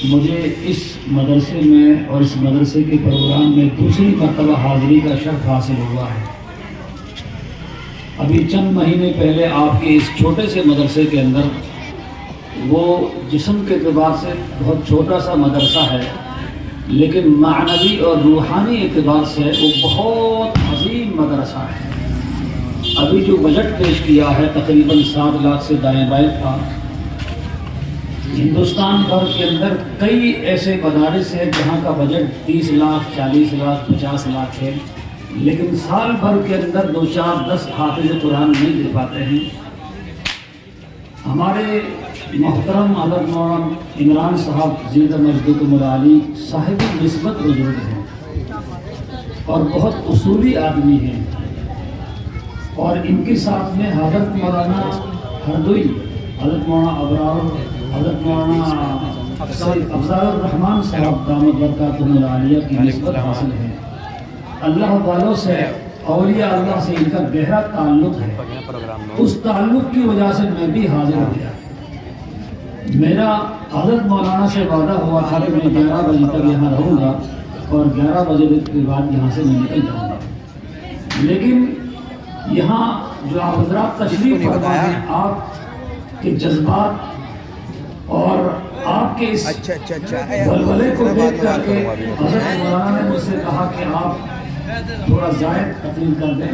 مجھے اس مدرسے میں اور اس مدرسے کے پروگرام میں دوسری مرتبہ حاضری کا شرف حاصل ہوا ہے۔ ابھی چند مہینے پہلے آپ کے اس چھوٹے سے مدرسے کے اندر وہ جسم کے اعتبار سے بہت چھوٹا سا مدرسہ ہے، لیکن معنوی اور روحانی اعتبار سے وہ بہت عظیم مدرسہ ہے۔ ابھی جو بجٹ پیش کیا ہے تقریباً 7 لاکھ سے دائیں بائیں تھا۔ ہندوستان بھر کے اندر کئی ایسے مدارس ہیں جہاں کا بجٹ 30 لاکھ 40 لاکھ 50 لاکھ ہے، لیکن سال بھر کے اندر 2 4 10 حافظ قرآن نہیں دے پاتے ہیں۔ ہمارے محترم حضرت مولانا عمران صاحب زندہ مجدکم العالی صاحب نسبت بزرگ ہیں اور بہت اصولی آدمی ہیں، اور ان کے ساتھ میں حضرت مولانا ہردوئی، حضرت مولانا ابرار، حضرت مولانا افضل الرحمان صاحب دامت برکاتہم العالیہ کی نسبت حاصل ہے۔ اللہ والوں سے، اولیاء اللہ سے ان کا گہرا تعلق ہے۔ اس تعلق کی وجہ سے میں بھی حاضر ہو گیا۔ میرا حضرت مولانا سے وعدہ ہوا تھا کہ میں 11 بجے تک یہاں رہوں گا اور 11 بجے کے بعد یہاں سے میں نکل جاؤں گا، لیکن یہاں جو آپ حضرات تشریف فرما ہیں، آپ کے جذبات اور آپ کے اس ولولے کو دیکھ کر کے حضرت مولانا نے مجھ سے کہا کہ آپ تھوڑا زائد تقریر کر دیں۔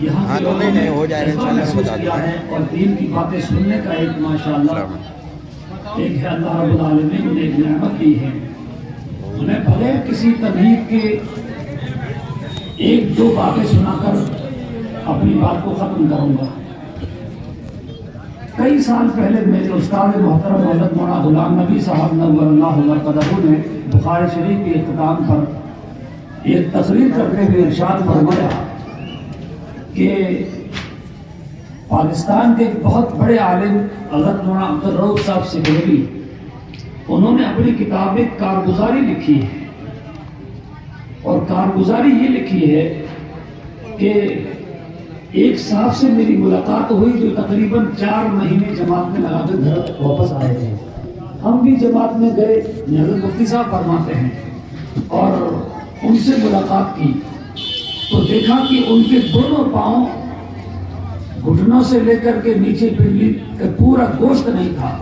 یہاں کے لوگوں نے جذبہ محسوس کیا ہے اور دین کی باتیں سننے کا ایک ماشاءاللہ ایک ہے، اللہ رب العالمین نے ایک نعمت دی ہے۔ میں بغیر کسی تمہید کے 1-2 باتیں سنا کر اپنی بات کو ختم کروں گا۔ کئی سال پہلے میرے استاد محترم حضرت مولانا غلام نبی صاحب نور اللہ مرقدہ نے بخاری شریف کے اختتام پر ایک تقریر کرتے ہوئے ارشاد فرمایا کہ پاکستان کے ایک بہت بڑے عالم حضرت مولانا عبدالرؤف صاحب سکھروی، انہوں نے اپنی کتاب میں کارگزاری لکھی ہے، اور کارگزاری یہ لکھی ہے کہ ایک صاحب سے میری ملاقات ہوئی جو تقریباً 4 مہینے جماعت میں لگا کر گھر واپس آئے تھے۔ ہم بھی جماعت میں گئے، حضرت مفتی صاحب فرماتے ہیں، اور ان سے ملاقات کی تو دیکھا کہ ان کے دونوں پاؤں گھٹنوں سے لے کر کے نیچے پنڈلی کا پورا گوشت نہیں تھا،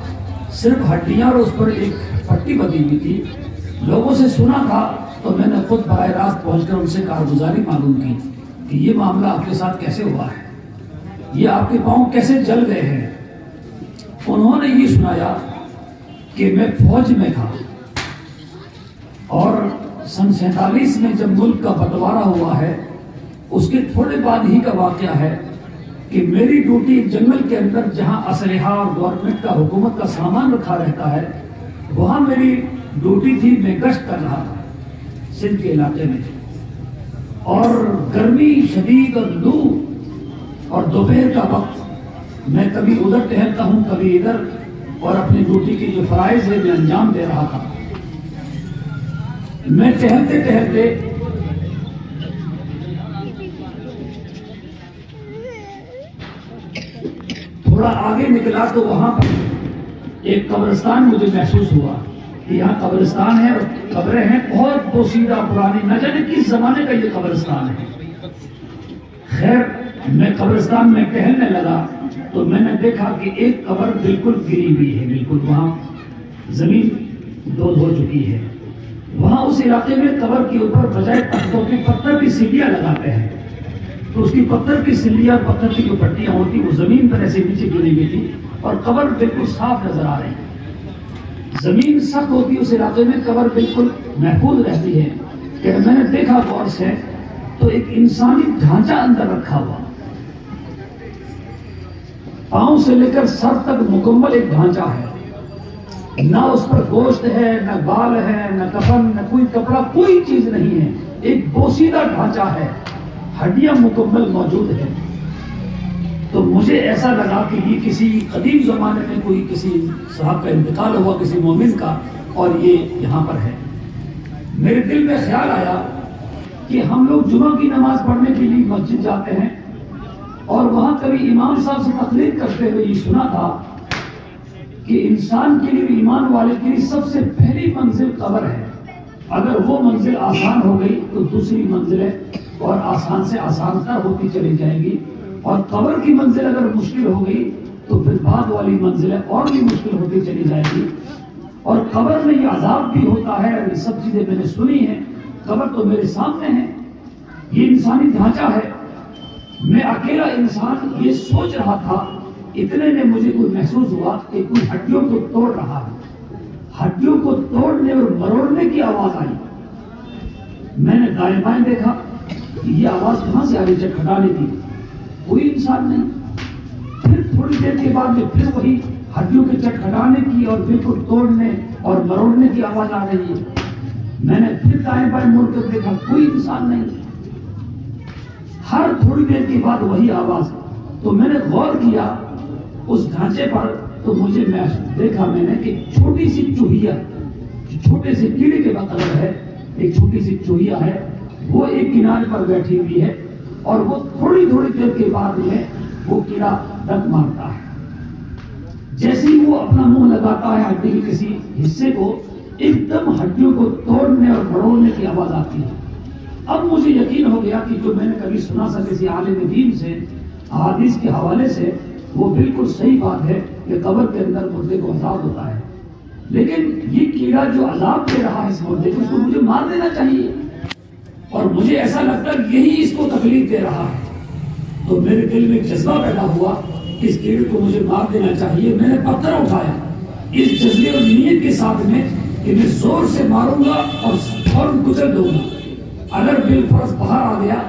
صرف ہڈیاں، اور اس پر ایک پٹی بندھی ہوئی تھی۔ لوگوں سے سنا تھا تو میں نے خود براہ راست پہنچ کر ان سے کارگزاری معلوم کی کہ یہ معاملہ آپ کے ساتھ کیسے ہوا ہے، یہ آپ کے پاؤں کیسے جل گئے ہیں۔ انہوں نے یہ سنایا کہ میں فوج میں تھا، اور سن 47 میں جب ملک کا بٹوارا ہوا ہے، اس کے تھوڑے بعد ہی کا واقعہ ہے کہ میری ڈیوٹی جنگل کے اندر جہاں اسلحہ اور گورنمنٹ کا حکومت کا سامان رکھا رہتا ہے، وہاں میری ڈیوٹی تھی۔ میں گشت کر رہا تھا سندھ کے علاقے میں، اور گرمی شدید اور لو اور دوپہر کا وقت، میں کبھی ادھر ٹہلتا ہوں کبھی ادھر، اور اپنی ڈیوٹی کی جو فرائض ہے میں انجام دے رہا تھا۔ میں ٹہلتے ٹہلتے تھوڑا آگے نکلا تو وہاں پر ایک قبرستان مجھے محسوس ہوا کہ یہاں قبرستان ہے اور قبریں ہیں بہت بوسیدہ پرانی، نہ جانے کس زمانے کا یہ قبرستان ہے۔ خیر، میں قبرستان میں ٹہلنے لگا تو میں نے دیکھا کہ ایک قبر بالکل گری ہوئی ہے، بالکل وہاں زمین دود ہو چکی ہے۔ وہاں اس علاقے میں قبر کے اوپر بجائے تختوں کے پتھر کی سیڑھیاں لگاتے ہیں، تو اس کی پتھر کی سیڑھیاں، پتھر کی جو پٹیاں ہوتی وہ زمین پر ایسے نیچے گری ہوئی تھی، اور قبر بالکل صاف نظر آ رہی ہے۔ زمین سخت ہوتی اس علاقے میں، قبر بالکل محفوظ رہتی ہے۔ کہ میں نے دیکھا غور سے تو ایک انسانی ڈھانچہ اندر رکھا ہوا، پاؤں سے لے کر سر تک مکمل ایک ڈھانچہ ہے، نہ اس پر گوشت ہے، نہ بال ہے، نہ کفن، نہ کوئی کپڑا، کوئی چیز نہیں ہے، ایک بوسیدہ ڈھانچہ ہے، ہڈیاں مکمل موجود ہیں۔ تو مجھے ایسا لگا کہ یہ کسی قدیم زمانے میں کوئی کسی صاحب کا انتقال ہوا، کسی مومن کا، اور یہ یہاں پر ہے۔ میرے دل میں خیال آیا کہ ہم لوگ جمعہ کی نماز پڑھنے کے لیے مسجد جاتے ہیں، اور وہاں کبھی امام صاحب سے تقریر کرتے ہوئے یہ سنا تھا کہ انسان کے لیے، ایمان والے کے لیے سب سے پہلی منزل قبر ہے. اگر وہ منزل آسان ہو گئی تو دوسری منزلیں اور آسان سے آسان تر ہوتی چلی جائے گی، اور قبر کی منزل اگر مشکل ہو گئی تو پھر بعد والی منزلیں اور بھی مشکل ہوتی چلی جائے گی. اور قبر میں یہ عذاب بھی ہوتا ہے، یہ سب چیزیں میں نے سنی ہیں، قبر تو میرے سامنے ہے، یہ انسانی ڈھانچہ ہے. میں اکیلا انسان یہ سوچ رہا تھا، اتنے میں مجھے کوئی محسوس ہوا کہ کوئی ہڈیوں کو توڑ رہا ہے. ہڈیوں کو توڑنے اور مروڑنے کی آواز آئی. میں نے دائیں بائیں دیکھا کہ یہ آواز کہاں سے آ رہی، چٹکھٹانے کی، کوئی انسان نہیں. پھر تھوڑی دیر کے بعد میں پھر وہی ہڈیوں کے چٹکھٹانے کی اور بالکل توڑنے اور مروڑنے کی آواز آ رہی ہے. میں نے پھر دائیں بائیں مڑ کر دیکھا، کوئی انسان نہیں. ہر تھوڑی دیر کے بعد وہی آواز. تو میں نے غور کیا اس ڈھانچے پر، تو مجھے دیکھا میں نے کہ چھوٹی سی چوہیا، چھوٹے سے کیڑے کے بقدر ہے، ایک چھوٹی سی چوہیا ہے، وہ ایک کنارے پر بیٹھی ہوئی ہے، اور وہ تھوڑی دیر کے بعد میں وہ کیڑا ڈنک مارتا ہے. جیسے ہی وہ اپنا منہ لگاتا ہے ہڈی کے کسی حصے کو، ایک دم ہڈیوں کو توڑنے اور مروڑنے کی آواز آتی ہے. اب مجھے یقین ہو گیا کہ جو میں نے کبھی سنا تھا کسی عالم دین سے، احادیث کے حوالے سے، وہ بالکل صحیح بات ہے کہ قبر کے اندر مردے کو عذاب ہوتا ہے. لیکن یہ کیڑا جو عذاب دے رہا ہے اس مردے کو، اس کو مجھے مار دینا چاہیے، اور مجھے ایسا لگتا ہے یہی اس کو تکلیف دے رہا ہے. تو میرے دل میں ایک جذبہ پیدا ہوا کہ اس کیڑے کو مجھے مار دینا چاہیے. میں نے پتھر اٹھایا اس جذبے اور نیت کے ساتھ میں کہ میں زور سے ماروں گا اور فوراً کچل دوں گا. اگر بالفرض باہر آ گیا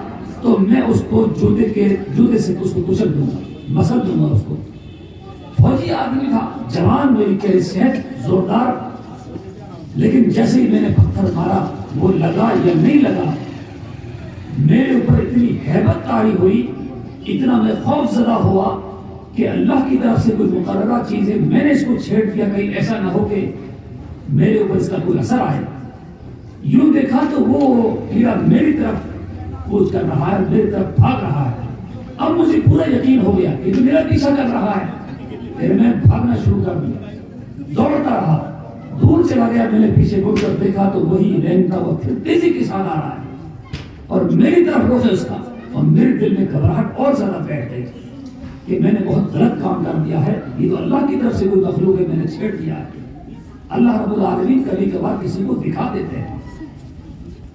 تو میں اس کو جوتے سے اس کو کچل دوں گا، مسل دوں گا اس کو. فوجی آدمی تھا، جوان، میری کہہ صحت زوردار. لیکن جیسے ہی میں نے پتھر مارا، وہ لگا یا نہیں لگا، میرے اوپر اتنی ہیبت طاری ہوئی، اتنا میں خوف زدہ ہوا کہ اللہ کی طرف سے کوئی مقررہ چیز ہے، میں نے اس کو چھیڑ دیا، کہیں ایسا نہ ہو کہ میرے اوپر اس کا کوئی اثر آئے. یوں دیکھا تو وہ کیڑا میری طرف کوچ کر رہا ہے، میری طرف بھاگ رہا ہے. اب مجھے پورا یقین ہو گیا کہ تو میرا پیچھا کر رہا ہے. پھر میں بھاگنا شروع کر دیا، دوڑتا رہا، دور چلا گیا. میں نے پیچھے مڑ کر دیکھا تو وہی رینگتا ہوا پھر تیزی کے ساتھ آ رہا ہے، اور میری طرف رخ ہے اس کا. اور میرے دل میں گھبراہٹ اور زیادہ بیٹھ گئی کہ میں نے بہت غلط کام کر دیا ہے، یہ تو اللہ کی طرف سے کوئی مخلوق ہے، میں نے چھیڑ دیا ہے. اللہ رب العالمین کبھی کبھار کسی کو دکھا دیتے ہیں،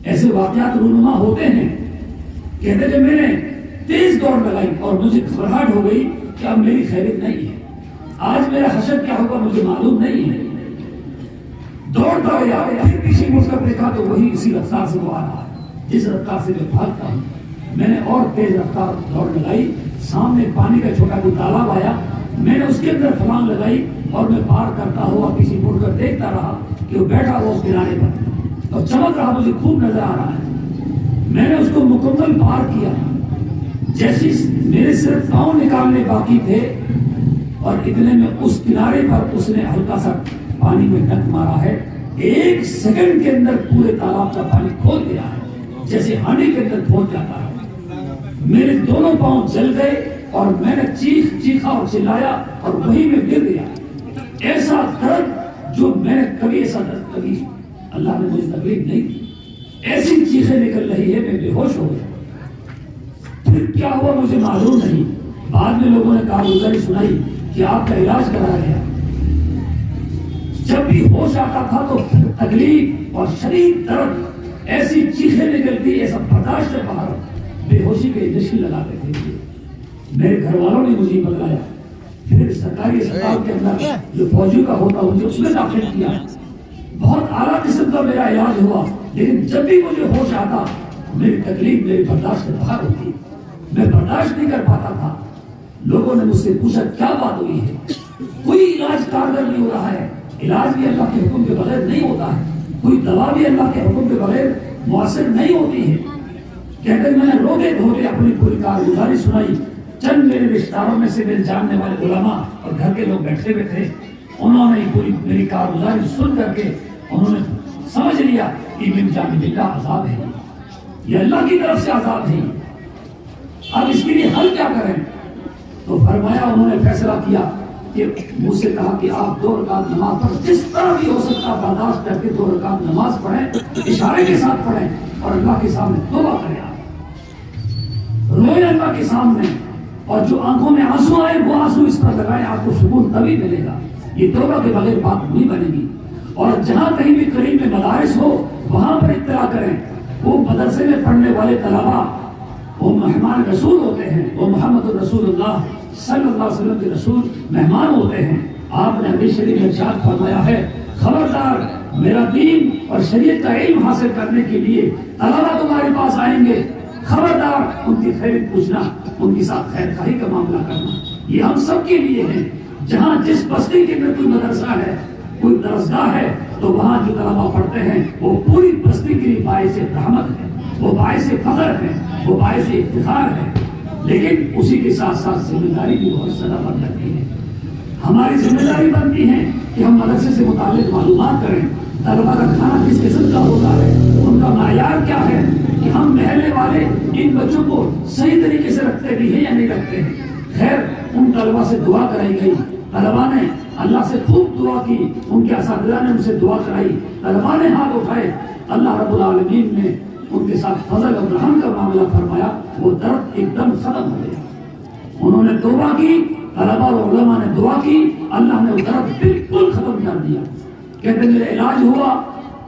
ایسے واقعات رونما ہوتے ہیں. کہتے کہ میں نے تیز دوڑ لگائی اور مجھے گھبراہٹ ہو گئی کہ اب میری خیریت نہیں ہے، آج میرا حشر کیا ہوگا مجھے معلوم نہیں ہے. دوڑتا گیا، پھر پیچھے مڑ کر دیکھا تو وہی اسی رفتار سے وہ آ رہا ہے جس رفتار سے میں بھاگتا ہوں. میں نے اور تیز رفتار دوڑ لگائی. سامنے پانی کا چھوٹا کوئی تالاب آیا، میں نے اس کے اندر چھلانگ لگائی اور میں پار کرتا ہوا پیچھے مڑ کر دیکھتا رہا کہ وہ بیٹھا ہوا اس کنارے پر اور چمک رہا، مجھے خوب نظر آ رہا ہے. میں نے اس کو مکمل پار کیا. جیسے میرے صرف پاؤں نکالنے باقی تھے اور اتنے میں اس کنارے پر اس نے ہلکا سا پانی میں ڈنک مارا ہے. 1 سیکنڈ کے اندر پورے تالاب کا پانی کھول دیا ہے، جیسے ہانڈی کے اندر کھول جاتا ہے. میرے دونوں پاؤں جل گئے اور میں نے چیخا اور چلایا اور وہیں میں گر گیا. ایسا درد جو میں نے کبھی ایسا درد کبھی اللہ نے مجھے تکلیف نہیں دی. ایسی چیخیں نکل رہی ہے، میں بے ہوش ہو گیا. پھر کیا ہوا مجھے معلوم نہیں. بعد میں لوگوں نے کارگزاری سنائی کہ آپ کا علاج کرایا گیا. جب بھی ہوش آتا تھا تو تکلیف اور شدید درد، ایسی چیخیں نکلتی، ایسا برداشت سے باہر بے ہوشی کے انجیکشن لگاتے تھے. میرے گھر والوں نے مجھے بتلایا. پھر سرکاری اسپتال کے اندر جو فوجیوں کا ہوتا مجھے اس میں داخل کیا. بہت اعلیٰ قسم کا میرا علاج ہوا. لیکن جب بھی مجھے ہوش آتا میری تکلیف میری برداشت سے باہر ہوتی، میں برداشت نہیں کر پاتا تھا. لوگوں نے مجھ سے پوچھا کیا بات ہوئی ہے. کوئی علاج کارگر نہیں ہو رہا ہے. علاج بھی اللہ کے حکم کے بغیر نہیں ہوتا ہے، کوئی دوا بھی اللہ کے حکم کے بغیر مؤثر نہیں ہوتی ہے. کہتے میں نے روتے دھوتے اپنی پوری کارگزاری سنائی. چند میرے رشتہ داروں میں سے میرے جاننے والے علماء اور گھر کے لوگ بیٹھے ہوئے تھے، انہوں نے پوری میری کارگزاری سن کر کے انہوں نے سمجھ لیا کہ من جانب اللہ عذاب ہے، یہ اللہ کی طرف سے عذاب ہے. اب اس کے لیے حل کیا کریں؟ تو فرمایا، انہوں نے فیصلہ کیا کہ مجھ سے کہا کہ آپ 2 رکعت نماز پڑھ، جس طرح بھی ہو سکتا برداشت کر کے 2 رکعت نماز پڑھیں، اشارے کے ساتھ پڑھیں اور اللہ کے سامنے توبہ کریں، آپ روئے اللہ کے سامنے، اور جو آنکھوں میں آنسو آئے وہ آنسو اس پر لگائیں، آپ کو سکون تبھی ملے گا، یہ توبہ کے بغیر بات نہیں بنے گی۔ اور جہاں کہیں بھی قریب میں مدارس ہو وہاں پر اطلاع کریں، وہ مدرسے میں پڑھنے والے طلباء وہ مہمان رسول ہوتے ہیں، وہ محمد رسول اللہ صلی اللہ علیہ وسلم کے رسول مہمان ہوتے ہیں۔ آپ نے حدیث شریف میں ارشاد فرمایا ہے، خبردار میرا دین اور شریعت کا علم حاصل کرنے کے لیے طلباء تمہارے پاس آئیں گے، خبردار ان کی خیریت پوچھنا، ان کے ساتھ خیر خواہی کا معاملہ کرنا، یہ ہم سب کے لیے ہے۔ جہاں جس بستی کے اندر کوئی مدرسہ ہے، کوئی درسگاہ ہے، تو وہاں جو طلباء پڑھتے ہیں وہ پوری بستی کے لیے باعث رحمت ہے، وہ باعث فخر ہے، وہ باعث افتخار ہے۔ لیکن اسی کے ساتھ ساتھ ذمہ داری بھی بہت زیادہ بن جاتی ہے۔ ہماری ذمہ داری بنتی ہے کہ ہم مدرسے سے متعلق معلومات کریں، طلباء کا کھانا کس قسم کا ہوتا ہے، ان کا معیار کیا ہے، کہ ہم محلے والے ان بچوں کو صحیح طریقے سے رکھتے بھی ہیں یا نہیں رکھتے ہیں۔ خیر ان طلباء سے دعا کرائی گئی، طلباء نے اللہ سے خوب دعا کی، ان کے اساتذہ نے ان سے دعا کرائی، طلباء نے ہاتھ اٹھائے، اللہ رب العالمین نے ان کے ساتھ فضل اور رحم کا معاملہ فرمایا، وہ درد ایک دم ختم ہو گیا۔ انہوں نے توبہ کی، طلباء اور علماء نے دعا کی، اللہ نے وہ درد بالکل ختم کر دیا۔ کہتے میرے علاج ہوا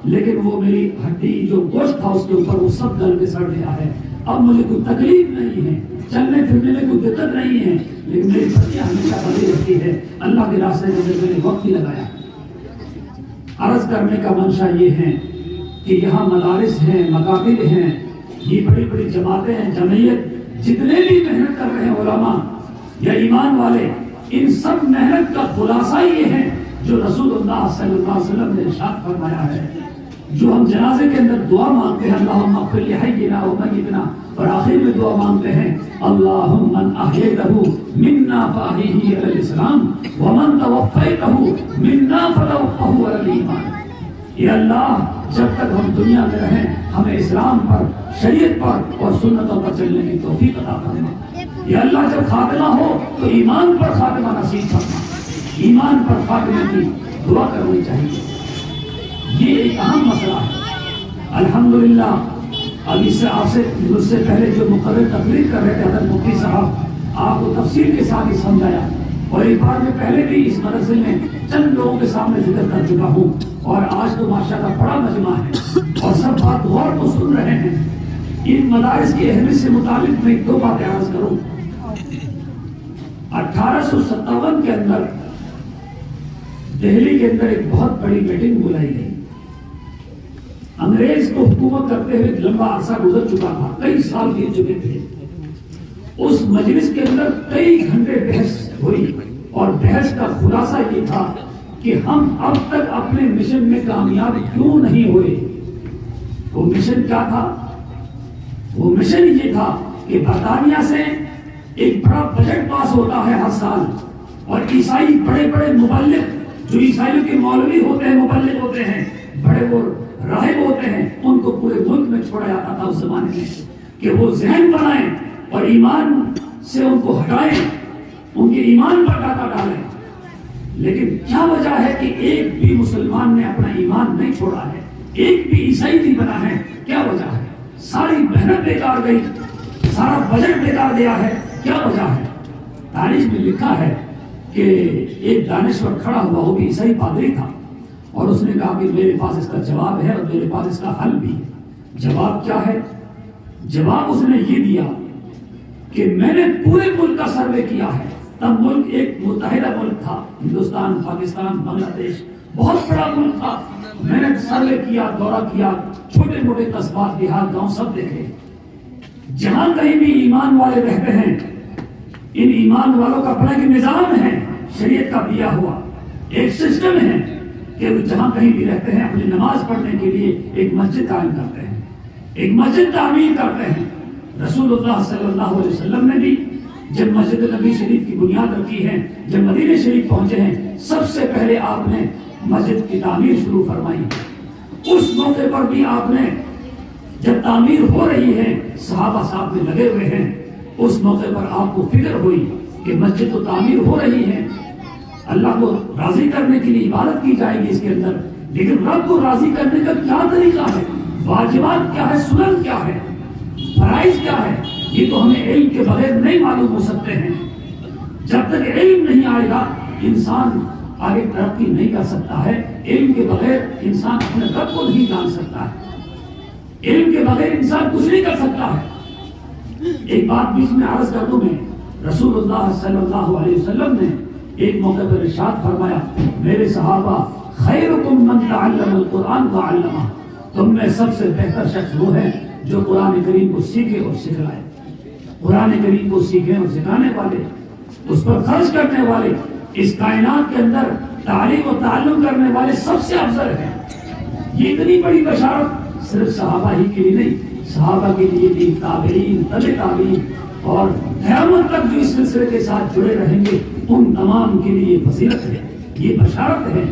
لیکن وہ میری ہڈی جو گوشت تھا اس کے اوپر وہ سب گل کے سڑ گیا ہے، اب مجھے کوئی تکلیف نہیں ہے، چلنے پھرنے میں کوئی دقت نہیں ہے، لیکن میری پھٹیاں ہمیشہ بڑی رہتی ہے۔ اللہ کے راستے میں میں نے وقت بھی لگایا۔ عرض کرنے کا منشا یہ ہے کہ یہاں مدارس ہیں، مکاتب ہیں، یہ بڑی بڑی جماعتیں ہیں، جمعیت، جتنے بھی محنت کر رہے ہیں علماء یا ایمان والے، ان سب محنت کا خلاصہ یہ ہے جو رسول اللہ صلی اللہ علیہ وسلم نے ارشاد فرمایا ہے۔ جو ہم جنازے کے اندر دعا مانگتے ہیں، اللہم اغفر لحینا و میتنا، اور آخر میں دعا مانگتے ہیں اللہم من احییتہ منا فاحیہ علی الاسلام ومن توفیتہ منا فتوفہ علی الایمان۔ یا اللہ جب تک ہم دنیا میں رہیں ہمیں اسلام پر، شریعت پر اور سنتوں پر چلنے کی توفیق عطا فرما۔ یا اللہ جب خاتمہ ہو تو ایمان پر خاتمہ نصیب فرما، ایمان پر خاتمے کی دعا کرنی چاہیے۔ یہ ایک اہم مسئلہ ہے۔ الحمدللہ اب اس سے آپ سے مجھ سے پہلے جو مقرر تقریر کر رہے تھے حضرت مفتی صاحب، آپ کو تفصیل کے ساتھ ہی سمجھایا، اور ایک بار میں پہلے بھی اس مدرسے میں چند لوگوں کے سامنے ذکر کر چکا ہوں، اور آج تو ماشاءاللہ بڑا مجمع ہے اور سب بات غور کو سن رہے ہیں۔ ان مدارس کی اہمیت سے متعلق میں 2 باتیں عرض کروں۔ 1857 کے اندر دہلی کے اندر ایک بہت بڑی میٹنگ بلائی گئی۔ انگریز کو حکومت کرتے ہوئے لمبا عرصہ گزر چکا تھا، کئی سال بیت چکے تھے۔ اس مجلس کے اندر کئی گھنٹے بحث ہوئی، اور بحث کا خلاصہ یہ تھا کہ ہم اب تک اپنے مشن میں کامیاب کیوں نہیں ہوئے۔ وہ مشن کیا تھا؟ وہ مشن یہ تھا کہ برطانیہ سے ایک بڑا بجٹ پاس ہوتا ہے ہر سال، اور عیسائی بڑے بڑے مبلغ، جو عیسائیوں کے مولوی ہوتے ہیں، مبلغ ہوتے ہیں، بڑے وہ راہب ہوتے ہیں، ان کو پورے ملک میں چھوڑا جاتا تھا اس زمانے میں، کہ وہ ذہن بنائیں اور ایمان سے ان کو ہٹائیں، ان کے ایمان پر ڈاکہ ڈالیں۔ لیکن کیا وجہ ہے کہ ایک بھی مسلمان نے اپنا ایمان نہیں چھوڑا ہے، ایک بھی عیسائی نہیں بنا ہے؟ کیا وجہ ہے؟ ساری محنت بیکار گئی، سارا بجٹ بیکار گیا ہے، کیا وجہ ہے؟ تاریخ میں لکھا ہے کہ ایک دانشور کھڑا ہوا، وہ بھی عیسائی پادری تھا، اور اس نے کہا کہ میرے پاس اس کا جواب ہے اور میرے پاس اس کا حل بھی ہے۔ جواب کیا ہے؟ جواب اس نے یہ دیا کہ میں نے پورے ملک کا سروے کیا ہے۔ تب ملک ایک متحدہ ملک تھا، ہندوستان، پاکستان، بنگلہ دیش، بہت بڑا ملک تھا۔ میں نے سروے کیا، دورہ کیا، چھوٹے موٹے قصبات، دیہات، گاؤں سب دیکھے۔ جہاں کہیں بھی ایمان والے رہتے ہیں، ان ایمان والوں کا بڑا ایک نظام ہے، شریعت کا دیا ہوا ایک سسٹم ہے کہ وہ جہاں کہیں بھی رہتے ہیں اپنی نماز پڑھنے کے لیے ایک مسجد قائم کرتے ہیں، ایک مسجد تعمیر کرتے ہیں۔ رسول اللہ صلی اللہ علیہ وسلم نے بھی جب مسجد نبی شریف کی بنیاد رکھی ہے، جب مدینہ شریف پہنچے ہیں، سب سے پہلے آپ نے مسجد کی تعمیر شروع فرمائی۔ اس موقع پر بھی آپ نے جب تعمیر ہو رہی ہے، صحابہ ساتھ میں لگے ہوئے ہیں، اس موقع پر آپ کو فکر ہوئی کہ مسجد تو تعمیر ہو رہی ہے، اللہ کو راضی کرنے کے لیے عبادت کی جائے گی اس کے اندر، لیکن رب کو راضی کرنے کا کیا طریقہ ہے، واجبات کیا ہے، سنن کیا ہے، فرائض کیا ہے، یہ تو ہمیں علم کے بغیر نہیں معلوم ہو سکتے ہیں۔ جب تک علم نہیں آئے گا انسان آگے ترقی نہیں کر سکتا ہے۔ علم کے بغیر انسان اپنے رب کو نہیں جان سکتا ہے، علم کے بغیر انسان کچھ نہیں کر سکتا ہے۔ ایک بات بیچ میں عرض کر دوں میں، رسول اللہ صلی اللہ علیہ وسلم نے ایک موقع پر ارشاد فرمایا، میرے صحابہ خیرکم من تعلم القرآن وعلمہ، تم میں سب سے بہتر شخص وہ ہے جو قرآن کریم کو سیکھے اور سکھلائے۔ قرآن کریم کو سیکھے اور سکھانے والے، اس پر خرچ کرنے والے، اس کائنات کے اندر تعلیم و تعلم کرنے والے سب سے افضل ہیں۔ یہ اتنی بڑی بشارت صرف صحابہ ہی کے لیے نہیں، صحابہ کے لیے بھی، تابعین، تبع تابعین اور قیامت تک جو اس سلسلے کے ساتھ جڑے رہیں گے ان تمام کے لیے فضیلت ہے، یہ بشارت ہے۔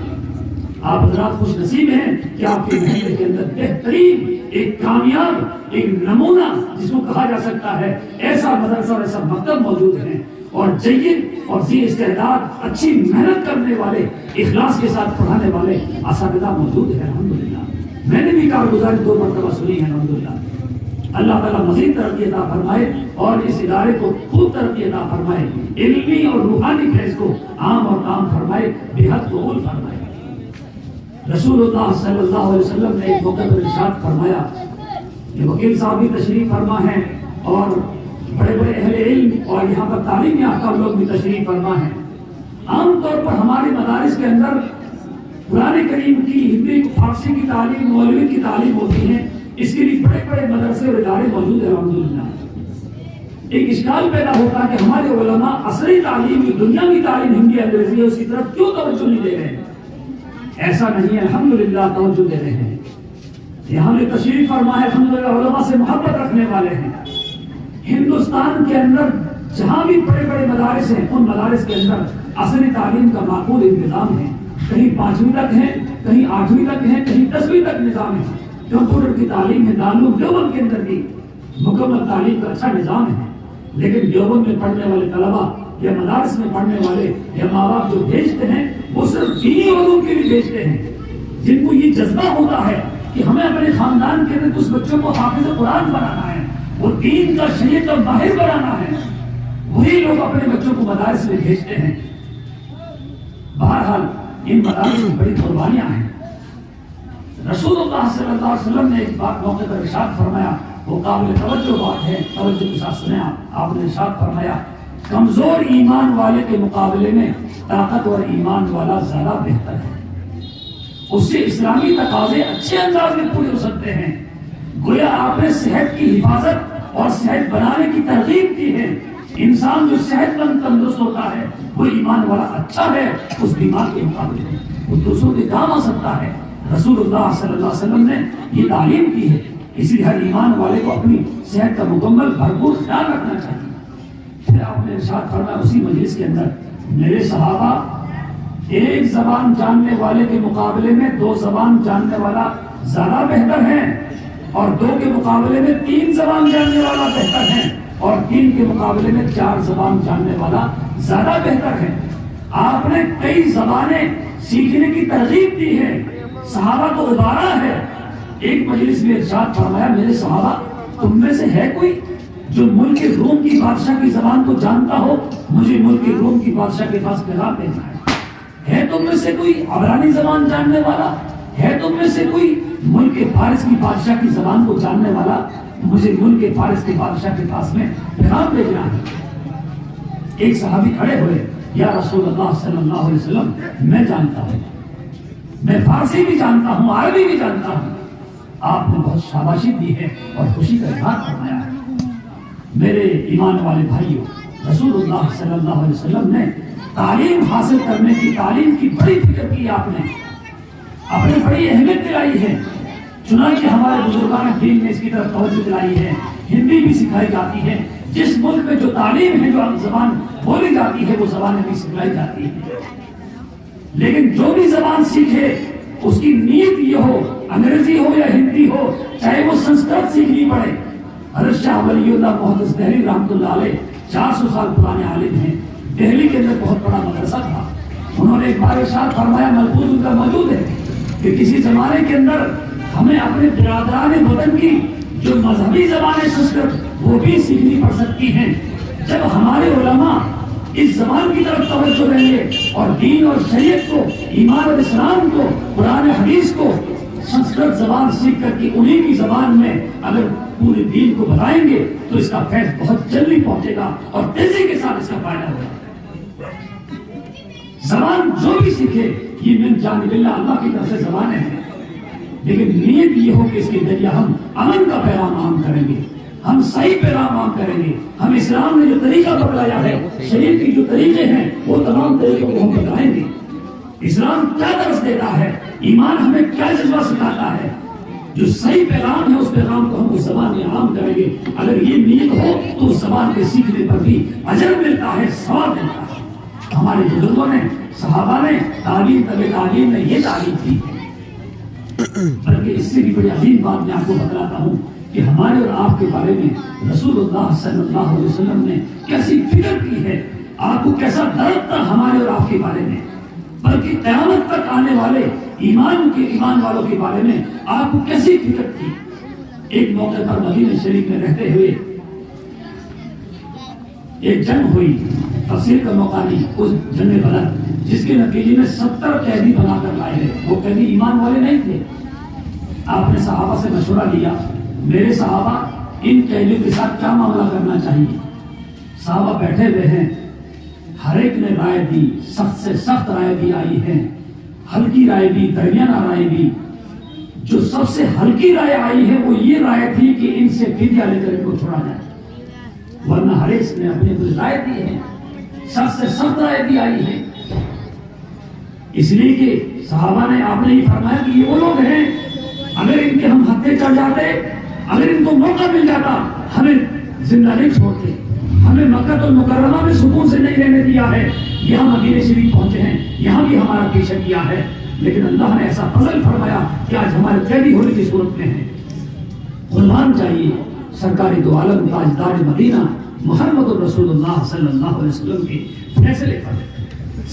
آپ حضرات خوش نصیب ہیں کہ آپ کے محلے کے اندر بہترین ایک کامیاب ایک نمونہ جس کو کہا جا سکتا ہے ایسا مدرسہ اور ایسا مکتب موجود ہے، اور جید اور ذی استعداد اچھی محنت کرنے والے، اخلاص کے ساتھ پڑھانے والے اساتذہ موجود ہیں الحمدللہ۔ میں نے بھی کارگزاری 2 مرتبہ سنی ہے الحمدللہ۔ اللہ تعالیٰ مزید ترقی عطا فرمائے اور اس ادارے کو خوب ترقی عطا فرمائے، علمی اور روحانی فیض کو عام اور عام فرمائے، بے حد قبول فرمائے۔ رسول اللہ صلی اللہ علیہ وسلم نے ایک موقع پر ارشاد فرمایا، یہ وکیل صاحب بھی تشریف فرما ہیں اور بڑے بڑے اہل علم اور یہاں پر تعلیم یافتہ لوگ بھی تشریف فرما ہیں۔ عام طور پر ہمارے مدارس کے اندر قرآن کریم کی، ہندی فارسی کی تعلیم، مولوی کی تعلیم ہوتی ہے، اس کے لیے بڑے بڑے مدرسے اور ادارے موجود ہیں الحمدللہ۔ ایک اشکال پیدا ہوتا ہے کہ ہمارے علماء عصری تعلیم، دنیاوی تعلیم ہندی انگریزی ہے، اس کی طرف کیوں توجہ نہیں دے رہے ہیں؟ ایسا نہیں ہے، الحمدللہ توجہ دے رہے ہیں۔ یہاں میں تشریف فرما ہے، الحمدللہ علماء سے محبت رکھنے والے ہیں۔ ہندوستان کے اندر جہاں بھی بڑے بڑے مدارس ہیں ان مدارس کے اندر عصری تعلیم کا معقول انتظام ہے، کہیں 5ویں تک ہے، کہیں 8ویں تک ہے، کہیں 10ویں تک نظام ہے۔ کمپیوٹر کی تعلیم ہے، دارالعلوم دیوبند کے اندر بھی مکمل تعلیم کا اچھا نظام ہے، لیکن دیوبند میں پڑھنے والے طلبا یا مدارس میں پڑھنے والے یا ماں باپ جو بھیجتے ہیں وہ صرف دینی علوم کے لیے بھیجتے ہیں، جن کو یہ جذبہ ہوتا ہے کہ ہمیں اپنے خاندان کے اندر کچھ بچوں کو حافظ قرآن بنانا ہے، وہ دین کا شریعت کا ماہر بنانا ہے، وہی لوگ اپنے بچوں کو مدارس میں بھیجتے ہیں۔ بہرحال ان مدارس میں بڑی قربانیاں ہیں۔ رسول اللہ صلی اللہ علیہ وسلم نے ایک بات موقع پر ارشاد فرمایا، وہ قابل توجہ بات ہے، توجہ کے ساتھ سنیں آپ نے ارشاد فرمایا، کمزور ایمان والے کے مقابلے میں طاقتور ایمان والا زیادہ بہتر ہے، اس سے اسلامی تقاضے اچھے انداز میں پورے ہو سکتے ہیں۔ گویا آپ نے صحت کی حفاظت اور صحت بنانے کی ترغیب دی ہے۔ انسان جو صحت مند تندرست ہوتا ہے وہ ایمان والا اچھا ہے، اس بیمار کے مقابلے میں وہ دوسروں کے کام آ سکتا ہے۔ رسول اللہ صلی اللہ علیہ وسلم نے یہ تعلیم کی ہے، اس لیے ہر ایمان والے کو اپنی صحت کا مکمل بھرپور خیال رکھنا چاہیے۔ پھر آپ نے ارشاد فرمایا اسی مجلس کے اندر، میرے صحابہ ایک زبان جاننے والے کے مقابلے میں 2 زبان جاننے والا زیادہ بہتر ہے، اور 2 کے مقابلے میں 3 زبان جاننے والا بہتر ہے، اور 3 کے مقابلے میں 4 زبان جاننے والا زیادہ بہتر ہے۔ آپ نے کئی زبانیں سیکھنے کی ترغیب دی ہے، صحابہ کو ابھارا ہے۔ ایک مجلس میں ارشاد فرمایا، میرے صحابہ تم میں سے ہے کوئی جو ملک روم کی بادشاہ کی زبان کو جانتا ہو؟ مجھے ملک روم کی بادشاہ کے پاس پیغام بھیجنا ہے تم میں سے کوئی عبرانی زبان جاننے والا؟ ہے تم میں سے کوئی ملک فارس کی بادشاہ کی زبان کو جاننے والا؟ مجھے ملک فارس کے بادشاہ کے پاس میں پیغام بھیجنا ہے۔ ایک صحابی کھڑے ہوئے، یا رسول اللہ صلی اللہ علیہ وسلم میں جانتا ہوں، میں فارسی بھی جانتا ہوں، عربی بھی جانتا ہوں۔ آپ نے بہت شاباشی دی ہے اور خوشی کا اظہار فرمایا ہے۔ میرے ایمان والے بھائیوں، رسول اللہ صلی اللہ علیہ وسلم نے تعلیم حاصل کرنے کی، تعلیم کی بڑی فکر کی، آپ نے اپنی بڑی اہمیت دلائی ہے۔ چنانچہ ہمارے بزرگان دین نے اس کی طرف توجہ دلائی ہے، ہندی بھی سکھائی جاتی ہے، جس ملک میں جو تعلیم ہے، جو زبان بولی جاتی ہے وہ زبانیں بھی سکھائی جاتی ہیں۔ لیکن جو بھی زبان سیکھے اس کی نیت یہ ہو، انگریزی ہو یا ہندی ہو، چاہے وہ سنسکرت سیکھنی پڑے۔ حضرت شاہ ولی اللہ محدث دہلوی رحمۃ اللہ علیہ 400 سال پرانے عالم ہیں، دہلی کے اندر بہت بڑا مدرسہ تھا، انہوں نے ایک بار ارشاد فرمایا، ملفوظ ان کا موجود ہے کہ کسی زمانے کے اندر ہمیں اپنے برادران وطن کی جو مذہبی زبانیں سنسکرت وہ بھی سیکھنی پڑ سکتی ہیں۔ جب ہمارے علماء اس زبان کی طرف توجہ دیں گے اور دین اور شریعت کو، ایمان اور اسلام کو، قرآن حدیث کو سنسکرت زبان سیکھ کر کے انہیں کی زبان میں اگر پورے دین کو بتائیں گے تو اس کا فیض بہت جلدی پہنچے گا اور تیزی کے ساتھ اس کا فائدہ ہوگا۔ زبان جو بھی سیکھے یہ من جانب اللہ کی طرف سے زبانیں ہیں، لیکن نیت یہ ہو کہ اس کے ذریعے ہم امن کا پیغام عام کریں گے، ہم صحیح پیغام عام کریں گے، ہم اسلام نے جو طریقہ بتلایا ہے، شریعت کی جو طریقے ہیں وہ تمام طریقوں کو ہم بتائیں گے۔ اسلام کیا درس دیتا ہے، ایمان ہمیں کیا جذبہ سکھاتا ہے، جو صحیح پیغام ہے اس پیغام کو ہم اس زبان میں عام کریں گے۔ اگر یہ نیت ہو تو اس زبان کے سیکھنے پر بھی اجر ملتا ہے، ثواب ملتا ہے۔ ہمارے بزرگوں نے، صحابہ نے، تعلیم طب تعلیم نے یہ تعلیم دی ہے۔ بلکہ اس سے بھی بڑی عظیم بات میں آپ کو بتلاتا ہوں کہ ہمارے اور آپ کے بارے میں رسول اللہ صلی اللہ علیہ وسلم نے کیسی فکر کی ہے، آپ کو کیسا درد تھا ہمارے اور آپ کے بارے میں، بلکہ قیامت تک آنے والے ایمان والوں کے بارے میں آپ کو کیسی فکر تھی۔ ایک موقع پر مدینہ شریف میں رہتے ہوئے ایک جنگ ہوئی، تفسیر کا موقع نہیں، اس جنگ بدر جس کے نتیجے میں 70 قیدی بنا کر لائے گئے۔ وہ قیدی ایمان والے نہیں تھے۔ آپ نے صحابہ سے مشورہ لیا، میرے صحابہ ان قیدیوں کے ساتھ کیا معاملہ کرنا چاہیے؟ صحابہ بیٹھے ہوئے ہیں، ہر ایک نے رائے دی، سخت سے سخت رائے بھی آئی ہے، ہلکی رائے بھی، درمیانہ رائے بھی۔ جو سب سے ہلکی رائے آئی ہے وہ یہ رائے تھی کہ ان سے فدیہ لے کر ان کو چھوڑا جائے، ورنہ ہر ایک نے اپنے کچھ رائے دی ہے، سخت سے سخت رائے بھی آئی ہے۔ اس لیے کہ صحابہ نے، آپ نے یہ فرمایا کہ یہ وہ لوگ ہیں اگر ان کے ہم ہتھے چڑھ جاتے، اگر ان کو موقع مل جاتا ہمیں زندہ نہیں چھوڑتے، ہمیں مکہ المکرمہ میں سکون سے نہیں رہنے دیا ہے، یہاں مدینہ شریف پہنچے ہیں، یہاں بھی ہمارا پیشہ کیا ہے، لیکن اللہ نے ایسا فضل فرمایا کہ آج ہمارے قیدی ہونے کی صورت میں ہیں۔ قربان چاہیے سرکار دو عالم تاجدار مدینہ محمد رسول اللہ صلی اللہ علیہ وسلم کے فیصلے پر،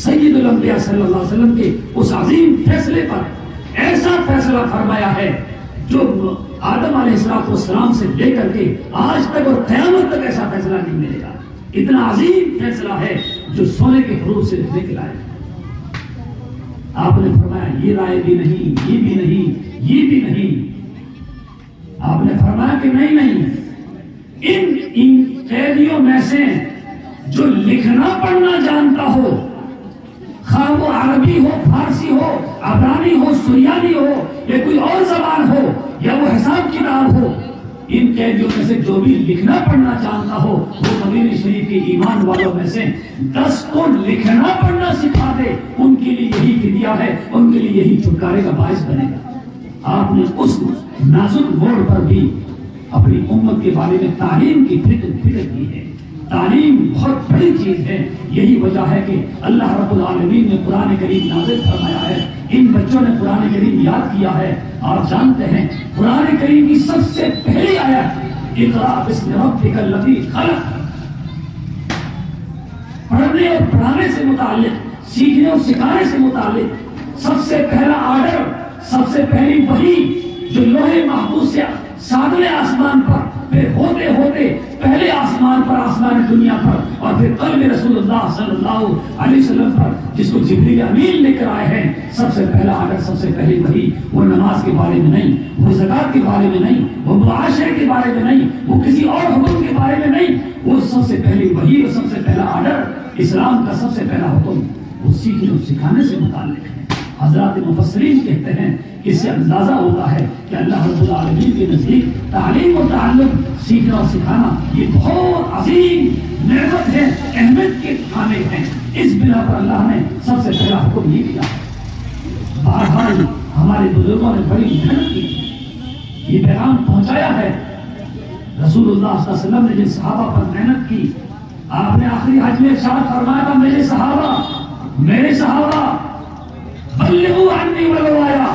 سید الانبیاء صلی اللہ علیہ وسلم کے اس عظیم فیصلے پر ایسا فیصلہ فرمایا ہے جو آدم علیہ السلام سے لے کر کے آج تک اور قیامت تک ایسا فیصلہ نہیں ملے گا۔ اتنا عظیم فیصلہ ہے جو سونے کے حروف سے نکل آئے۔ آپ نے فرمایا یہ رائے بھی نہیں، یہ بھی نہیں، یہ بھی نہیں۔ آپ نے فرمایا کہ نہیں، ان قیدیوں میں سے جو لکھنا پڑھنا جانتا ہو، خواہ وہ عربی ہو، فارسی ہو، عبرانی ہو، سریانی ہو، یا کوئی اور زبان ہو، یا وہ حساب کتاب ہو، ان قیدیوں میں سے جو بھی لکھنا پڑھنا جانتا ہو وہ مدینہ شریف کے ایمان والوں میں سے 10 کو لکھنا پڑھنا سکھا دے، ان کے لیے یہی فدیہ ہے، ان کے لیے یہی چھٹکارے کا باعث بنے گا۔ آپ نے اس نازک موڑ پر بھی اپنی امت کے بارے میں تعلیم کی فکر کی ہے۔ تعلیم بہت بڑی چیز ہے، یہی وجہ ہے کہ اللہ رب العالمین نے قرآن کریم نازل فرمایا ہے، ان بچوں نے قرآن کریم یاد کیا ہے۔ آپ جانتے ہیں قرآن کریم کی سب سے پہلی آیت اقرأ باسم ربک الذی خلق، پڑھنے اور پڑھانے سے متعلق، سیکھنے اور سکھانے سے متعلق سب سے پہلا آرڈر، سب سے پہلی وحی جو لوح محفوظ سے 7ویں آسمان پر، پھر ہوتے ہوتے پہلے آسمان پر، آسمان دنیا پر، اور پھر قلب رسول اللہ صلی اللہ علیہ وسلم پر جس کو جبریل امین لے کر آئے ہیں، سب سے پہلا آرڈر، سب سے پہلی وحی وہ نماز کے بارے میں نہیں، وہ زکات کے بارے میں نہیں، وہ معاشرے کے بارے میں نہیں، وہ کسی اور حکم کے بارے میں نہیں، وہ سب سے پہلی وحی اور سب سے پہلا آرڈر، اسلام کا سب سے پہلا حکم وہ سیکھنے اور سکھانے سے متعلق ہے۔ حضرات مفسرین کہتے ہیں کہ اس سے اندازہ ہوتا ہے کہ اللہ رب العالمین کے نزدیک تعلیم و تعلم، سیکھنا اور سکھانا یہ بہت عظیم نعمت ہے، اہمیت کے حامل ہیں۔ اس بنا پر اللہ نے سب سے پہلا حکم یہ دیا ہے۔ بہرحال ہمارے بزرگوں نے بڑی محنت کی، یہ پیغام پہنچایا ہے۔ رسول اللہ صلی اللہ علیہ وسلم نے جن صحابہ پر محنت کی، آپ نے آخری حج میں ارشاد فرمایا تھا، میرے صحابہ بلغوا عنی ولو آیا،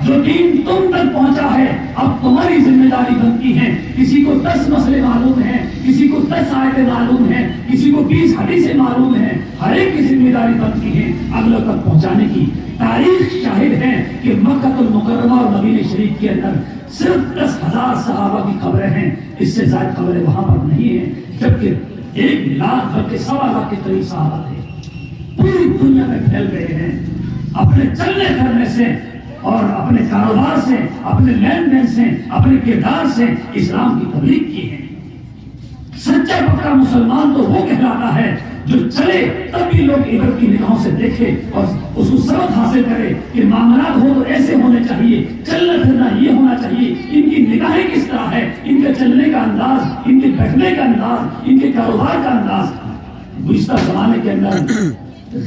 جو دین تم تک پہنچا ہے اب تمہاری ذمہ داری بنتی ہے۔ کسی کو 10 مسئلے معلوم ہیں، کسی کو 10 آیتیں معلوم ہیں، کسی کو 20 حدیثیں معلوم ہیں، ہر ایک کی ذمہ داری بنتی ہے اگلوں تک پہنچانے کی۔ تاریخ شاہد ہے کہ مکہ المکرمہ اور مدینہ شریف کے اندر صرف 10,000 صحابہ کی قبریں ہیں، اس سے زائد قبریں وہاں پر نہیں ہیں، جبکہ 1 لاکھ بلکہ 1.25 لاکھ کے قریب صحابہ تھے، پوری دنیا میں پھیل گئے ہیں۔ اپنے چلنے پھرنے سے اور اپنے کاروبار سے، اپنے لین دین سے، اپنے کردار سے اسلام کی تبلیغ کی ہے۔ سچا پکا مسلمان تو وہ کہلاتا ہے جو چلے تب بھی لوگ عبرت کی نگاہوں سے دیکھے اور اس کو سبق حاصل کرے کہ معاملات ہو تو ایسے ہونے چاہیے، چلنا پھرنا یہ ہونا چاہیے، ان کی نگاہیں کس طرح ہے، ان کے چلنے کا انداز، ان کے بیٹھنے کا انداز، ان کے کاروبار کا انداز۔ گزشتہ زمانے کے اندر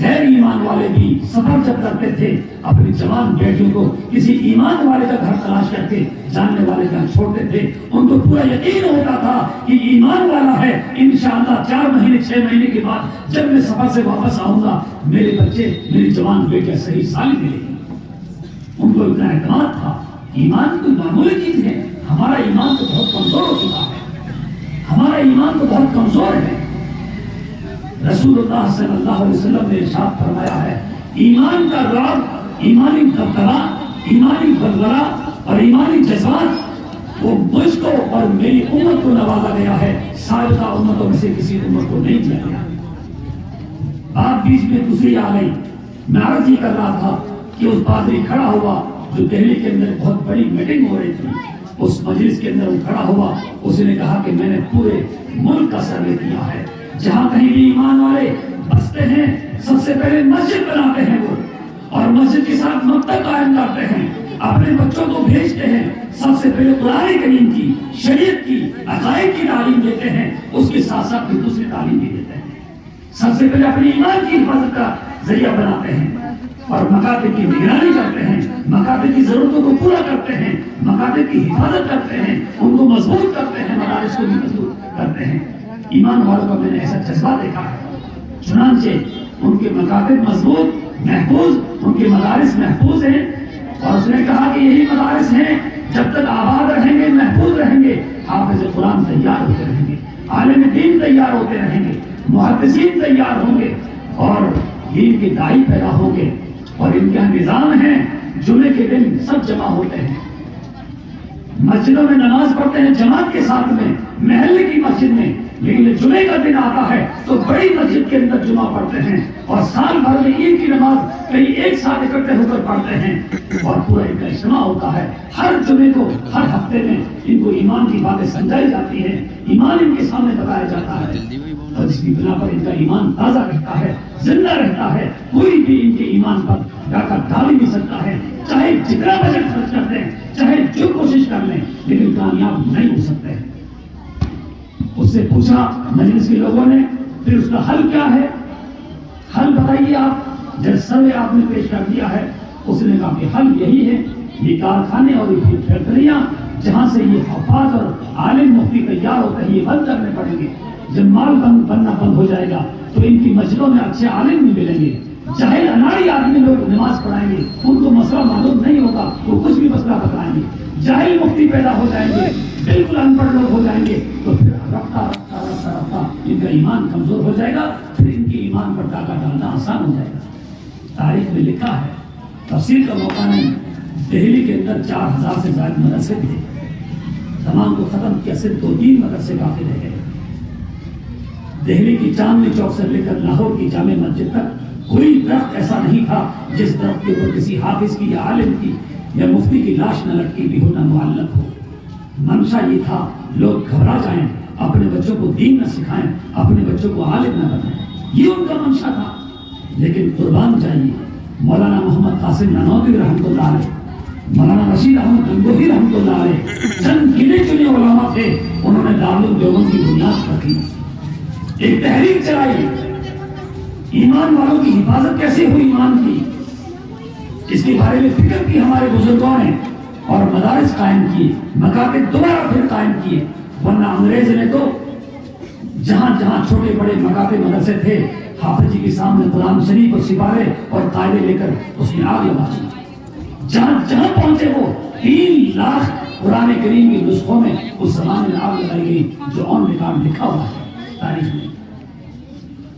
غیر ایمان والے بھی سفر جب کرتے تھے اپنی جوان بیٹیوں کو کسی ایمان والے کا گھر تلاش کر کے جاننے والے کا چھوڑتے تھے، ان کو پورا یقین ہوتا تھا کہ ایمان والا ہے، انشاءاللہ 4 مہینے 6 مہینے کے بعد جب میں سفر سے واپس آؤں گا میرے بچے، میری جوان بیٹیاں صحیح سالم ملے گی۔ ان کو اتنا اعتماد تھا۔ ایمان کوئی معمولی چیز ہے، ہمارا ایمان تو بہت کمزور ہو چکا ہے، ہمارا ایمان تو بہت کمزور ہے۔ رسول اللہ صلی اللہ علیہ وسلم نے ارشاد فرمایا ہے، ایمان کا رعب، ایمانی دبدبا، ایمانی بلبلا اور ایمانی جذبات وہ مجھ کو اور میری امت کو نوازا گیا ہے، سابقہ امتوں میں سے کسی امت کو نہیں دیا گیا۔ بات بیچ میں دوسری آ گئی، میں عرض ہی کر رہا تھا کہ اس پادری کھڑا ہوا جو دہلی کے اندر بہت بڑی میٹنگ ہو رہی تھی، اس مجلس کے اندر وہ کھڑا ہوا، اس نے کہا کہ میں نے پورے ملک کا سروے کیا ہے، جہاں کہیں بھی ایمان والے بستے ہیں سب سے پہلے مسجد بناتے ہیں وہ، اور مسجد کے ساتھ مکتب قائم کرتے ہیں، اپنے بچوں کو بھیجتے ہیں، سب سے پہلے قرآن کریم کی، شریعت کی، عقائد کی تعلیم دیتے ہیں، اس کے ساتھ ساتھ پھر دوسری تعلیم بھی دیتے ہیں، سب سے پہلے اپنی ایمان کی حفاظت کا ذریعہ بناتے ہیں اور مکاتب کی نگرانی کرتے ہیں، مکاتب کی ضرورتوں کو پورا کرتے ہیں، مکاتب کی حفاظت کرتے ہیں، ان کو مضبوط کرتے ہیں، مدارس کو بھی مضبوط کرتے ہیں۔ ایمان والوں کا میں نے ایسا جذبہ دیکھا ہے، چنانچہ ان کے مکاتب مضبوط، محفوظ، ان کے مدارس محفوظ ہیں، اور اس نے کہا کہ یہی مدارس ہیں جب تک آباد رہیں گے، محفوظ رہیں گے، حافظ قرآن تیار ہوتے رہیں گے، عالم دین تیار ہوتے رہیں گے، محدثین تیار ہوں گے اور دین کے داعی پیدا ہوں گے۔ اور ان کا نظام ہے جمعے کے دن سب جمع ہوتے ہیں، مسجدوں میں نماز پڑھتے ہیں جماعت کے ساتھ میں، محلے کی مسجد میں، لیکن جمعے کا دن آتا ہے تو بڑی مسجد کے اندر جمعہ پڑھتے ہیں، اور سال بھر میں عید کی نماز کئی ایک ساتھ اکٹھے ہو کر پڑھتے ہیں، اور پورا ان کا اجتماع ہوتا ہے۔ ہر جمعے کو، ہر ہفتے میں ان کو ایمان کی باتیں سمجھائی جاتی ہیں، ایمان ان کے سامنے بتایا جاتا ہے، اور اس کی بنا پر ان کا ایمان تازہ رہتا ہے، زندہ رہتا ہے۔ کوئی بھی ان کے ایمان پر ڈاکہ ڈال نہیں سکتا ہے، چاہے جتنا بجٹ خرچ کرتے ہیں، چاہے جو کوشش کر لیں، لیکن کامیاب نہیں ہو سکتے۔ اس سے پوچھا مجلس کے لوگوں نے، پھر اس کا حل کیا ہے؟ حل بتائیے آپ، جب سروے آپ نے پیش کر دیا ہے، اس نے کہا کہ حل یہی ہے، یہ کارخانے اور یہ فیکٹریاں جہاں سے یہ حفاظ اور عالم مفتی تیار ہوتے ہیں، یہ بند کرنے پڑیں گے۔ جب مال بننا بند ہو جائے گا تو ان کی مسجدوں میں اچھے عالم بھی ملیں گے، جاہل اناڑی آدمی لوگ نماز پڑھائیں گے، ان کو مسئلہ معلوم نہیں ہوگا، وہ کچھ بھی مسئلہ بتائیں گے، جاہل مفتی پیدا ہو جائیں گے، بالکل ان پڑھ لوگ ہو جائیں گے، تو پھر رفتہ رفتہ رفتہ رفتہ ان کا ایمان کمزور ہو جائے گا، پھر ان کے ایمان پر ڈاکہ ڈالنا آسان ہو جائے گا۔ تاریخ میں لکھا ہے، تفسیر کا موقع نہیں، دہلی کے اندر 4000 سے زائد مدرسے تھے، تمام کو ختم کیا، صرف 2-3 مدرسے باقی رہ گئے۔ دہلی کی چاندنی چوک سے لے کر لاہور کی جامع مسجد تک کوئی درخت ایسا نہیں تھا جس درخت کے اوپر کسی حافظ کی یا عالم کی یا مفتی کی لاش نہ لٹکی بھی ہو، نہ معلق ہو۔ منشا یہ تھا لوگ گھبرا جائیں، اپنے بچوں کو دین نہ سکھائیں، اپنے بچوں کو عالم نہ بنائیں، یہ ان کا منشا تھا۔ لیکن قربان جائیے، مولانا محمد قاسم نانوتوی رحمۃ اللہ علیہ، مولانا رشید احمد گنگوہی رحمۃ اللہ علیہ، چند گنے چنے علماء تھے، انہوں نے دارالعلوم دیوبند کی بنیاد رکھی، ایک تحریک چلائی، ایمان والوں کی حفاظت کیسے ہوئی ایمان کی، اس کے بارے میں فکر کی ہمارے بزرگوں نے، اور مدارس قائم کیے، مکاتب دوبارہ پھر قائم کیے، ورنہ انگریز نے تو جہاں جہاں چھوٹے بڑے مکاتب مدرسے تھے، حافظ جی کے سامنے قرآن شریف اور سپارے اور قاعدے لے کر اس میں آگ لگا دی، جہاں جہاں پہنچے وہ 3 لاکھ قرآن کریم کے نسخوں میں اس زمانے میں آگ لگائی گئی، جو آن ریکارڈ لکھا ہوا ہے تاریخ میں۔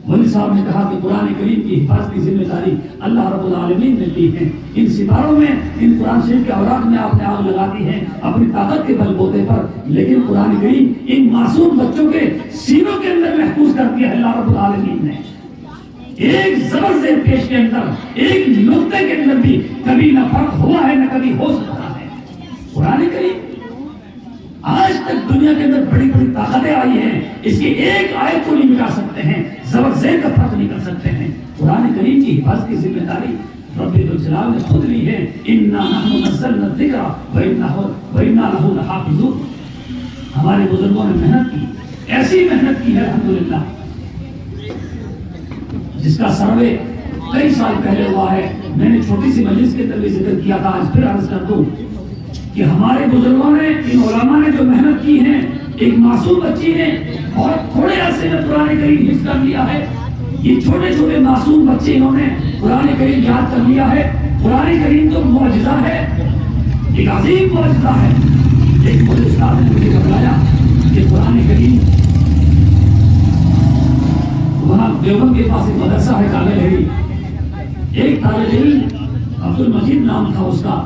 مولوی صاحب نے کہا کہ قرآن کریم کی حفاظت کی ذمہ داری اللہ رب العالمین نے دی ہے. ان ستاروں میں، ان قرآن شریف کے اوراق میں آپ نے آگ لگا دی ہے اپنی طاقت کے بل بوتے پر، لیکن قرآن کریم ان معصوم بچوں کے سینوں کے اندر محفوظ کر دیا ہے اللہ رب العالمین نے. ایک زبر زیر پیش کے اندر، ایک نقطے کے اندر بھی کبھی نہ فرق ہوا ہے نہ کبھی ہو سکتا ہے. قرآن کریم آج تک دنیا کے اندر بڑی بڑی طاقتیں آئی ہیں، اس کی ایک آیت کو نہیں مٹا سکتے ہیں، زبر زیر کا فرق نہیں کر سکتے ہیں. قرآن کریم کی حفاظت کی ذمہ داری رب الجلال نے خود لی ہے. اِنَّا نَحْنُ نَزَّلْنَا الذِّكْرَ وَإِنَّا لَهُ لَحَافِظُونَ. ہمارے بزرگوں نے محنت کی، ایسی محنت کی ہے الحمدللہ جس کا سروے کئی سال پہلے ہوا ہے. میں نے چھوٹی سی مجلس کے اندر بھی ذکر کیا تھا، آج پھر عرض کر دوں کہ ہمارے بزرگوں نے، ان علماء نے جو محنت کی ہے، ایک معصوم بچی نے بہت تھوڑے عرصے میں قرآن کریم حفظ کر لیا ہے. یہ چھوٹے چھوٹے معصوم بچے انہوں نے قرآن کریم یاد کر لیا ہے. قرآن کریم تو معجزہ ہے، ایک عظیم معجزہ ہے. ایک مجھے استاد نے مجھے بتایا کہ قرآن کریم وہاں دیوبند کے پاس ایک مدرسہ ہے کاغل ہیری، ایک طالب علم عبد المجید نام تھا اس کا،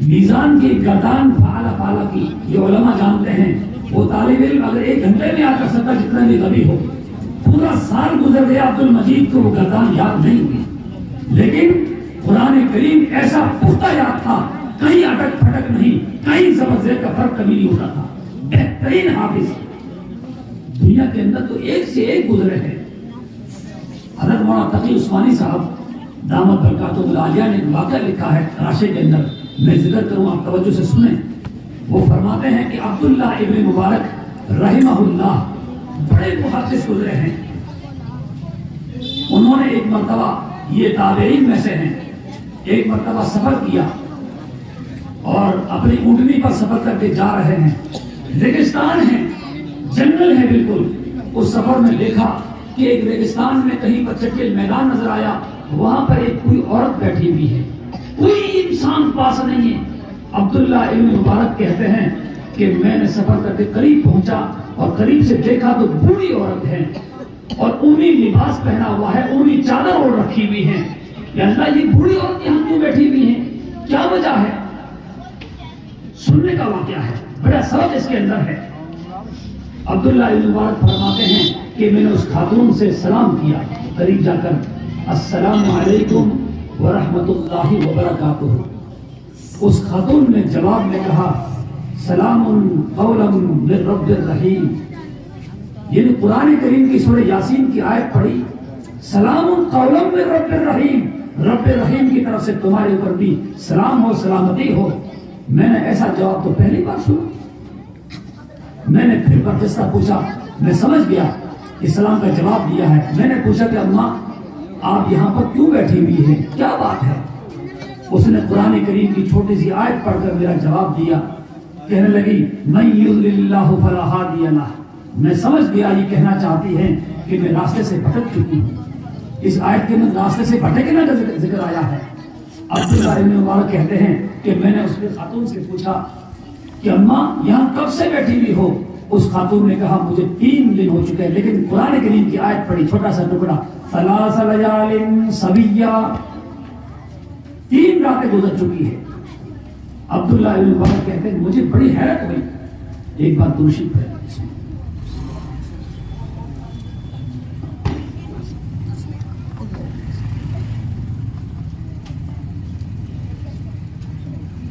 میزان کی گردان فعلا کی یہ علماء جانتے ہیں. وہ طالب علم اگر 1 گھنٹے میں آ کر سکتا جتنا بھی غبی ہو، پورا سال گزر گیا عبد المجید کو وہ گردان یاد نہیں ہوئی، لیکن قرآن کریم ایسا پختہ یاد تھا، کہیں اٹک پھٹک نہیں، کہیں زبر زیر کا فرق کبھی نہیں ہوتا تھا. بہترین حافظ دنیا کے اندر تو ایک سے ایک گزرے ہیں. حضرت مولانا تقی عثمانی صاحب دامت برکاتہ العالیہ نے ایک واقعہ لکھا ہے راشے کے اندر، میں ذکر کروں، آپ توجہ سے سنیں. وہ فرماتے ہیں کہ عبداللہ ابن مبارک رحمہ اللہ بڑے محدث گزرے ہیں. انہوں نے ایک مرتبہ، یہ تابعین میں سے ہیں، ایک مرتبہ سفر کیا اور اپنی اونٹنی پر سفر کر کے جا رہے ہیں. ریگستان ہے، جنگل ہے بالکل. اس سفر میں دیکھا کہ ایک ریگستان میں کہیں پر چٹیل میدان نظر آیا، وہاں پر ایک کوئی عورت بیٹھی ہوئی ہے، کوئی انسان پاس نہیں ہے. عبداللہ ابن مبارک کہتے ہیں کہ میں نے سفر کر کے قریب پہنچا اور قریب سے دیکھا تو بوڑھی عورت ہے اور اونی لباس پہنا ہوا ہے، اونی چادر اوڑھ رکھی ہوئی ہے. یا اللہ، یہ بوڑھی عورت یہاں کیوں بیٹھی ہوئی ہے؟ کیا وجہ ہے؟ سننے کا واقعہ ہے، بڑا سبق اس کے اندر ہے. عبداللہ ابن مبارک فرماتے ہیں کہ میں نے اس خاتون سے سلام کیا قریب جا کر، السلام علیکم ورحمۃ اللہ وبرکاتہ. اس خاتون نے جواب میں کہا سلام قولا من رب الرحیم. یعنی قرآن کریم کی سورہ یاسین کی آیت پڑھی، سلام قولا من رب الرحیم، رب الرحیم کی طرف سے تمہارے اوپر بھی سلام ہو، سلامتی ہو. میں نے ایسا جواب تو پہلی بار سنا. میں نے پھر برجستہ پوچھا، میں سمجھ گیا اسلام کا جواب دیا ہے. میں نے پوچھا کہ اماں آپ یہاں پر کیوں بیٹھی ہوئی ہیں، کیا بات ہے؟ اس نے قرآن کریم کی چھوٹی سی آیت پڑھ کر میرا جواب دیا. کہنے لگی من یضلل اللہ فلا ہادی لہ. میں سمجھ گیا یہ کہنا چاہتی ہے کہ میں راستے سے بھٹک چکی ہوں. اس آیت کے اندر راستے سے بھٹکنے کا ذکر آیا ہے. عبداللہ ابن مبارک کہتے ہیں کہ میں نے اس کے خاتون سے پوچھا کہ اماں یہاں کب سے بیٹھی ہوئی ہو؟ اس خاتون نے کہا مجھے 3 دن ہو چکے ہیں. لیکن قرآن کریم کی آیت پڑھی، چھوٹا سا ٹکڑا، ثلاث لیال سویہ، 3 راتیں گزر چکی ہے. عبداللہ ابن مبارک کہتے ہیں مجھے بڑی حیرت ہوئی. ایک بات دوشی ہے،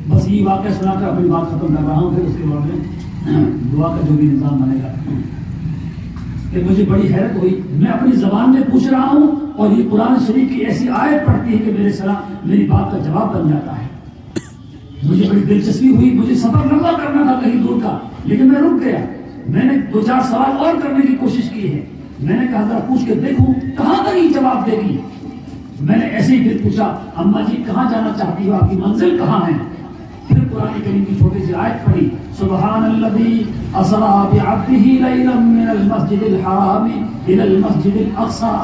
بس یہ واقعہ سنا کر اپنی بات ختم کر رہا ہوں، پھر اس کے بعد میں دعا کا جو بھی نظام بنے گا. کہ مجھے بڑی حیرت ہوئی، میں اپنی زبان میں پوچھ رہا ہوں اور یہ قرآن شریف کی ایسی آیت پڑھتی ہے کہ میری بات کا جواب بن جاتا ہے. مجھے بڑی دلچسپی ہوئی. مجھے سفر لمبا کرنا تھا کہیں دور کا، لیکن میں رک گیا. میں نے 2-4 سوال اور کرنے کی کوشش کی ہے. میں نے کہا ذرا پوچھ کے دیکھوں کہاں تک یہ جواب دے گی. میں نے ایسے ہی پھر پوچھا اماں جی کہاں جانا چاہتی ہو، آپ کی منزل کہاں ہے؟ پھر قرآن کریم کی چھوٹی سی آیت پڑھی، سبحان الذی اسری بعبدہ لیلا من المسجد الحرام الی المسجد الاقصی.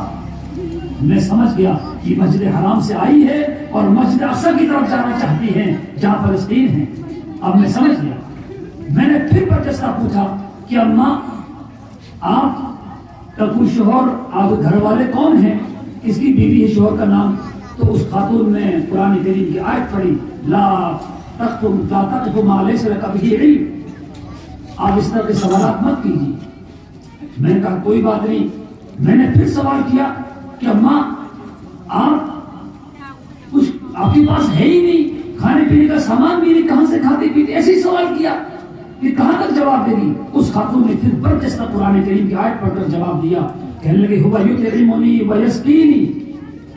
میں سمجھ گیا کہ مسجد حرام سے آئی ہے اور مسجد اقصی کی طرف جانا چاہتی ہیں جہاں فلسطین ہے. اب میں سمجھ گیا. میں نے پھر برجستہ پوچھا کہ اماں آپ کا کوئی شوہر آپ گھر والے کون ہیں، کس کی بیوی ہے شوہر کا نام؟ تو اس خاتون نے قرآن کریم کی آیت پڑھی، لا تقف ما لیس لک بہ علم، آپ اس طرح کے سوالات مت کیجیے۔ میں نے کہا کوئی بات نہیں۔ میں نے پھر سوال کیا کہ اماں آپ کچھ آپ کے پاس ہے ہی نہیں، کھانے پینے کا سامان بھی نہیں، کہاں سے کھاتے پیتے؟ ایسے ہی سوال کیا کہ کہاں تک جواب دے گی؟ اس خاتون نے پھر برجستہ قرآن کریم کی آیت پڑھ کر جواب دیا، کہنے لگے ہوا یطعمنی ویسقینی،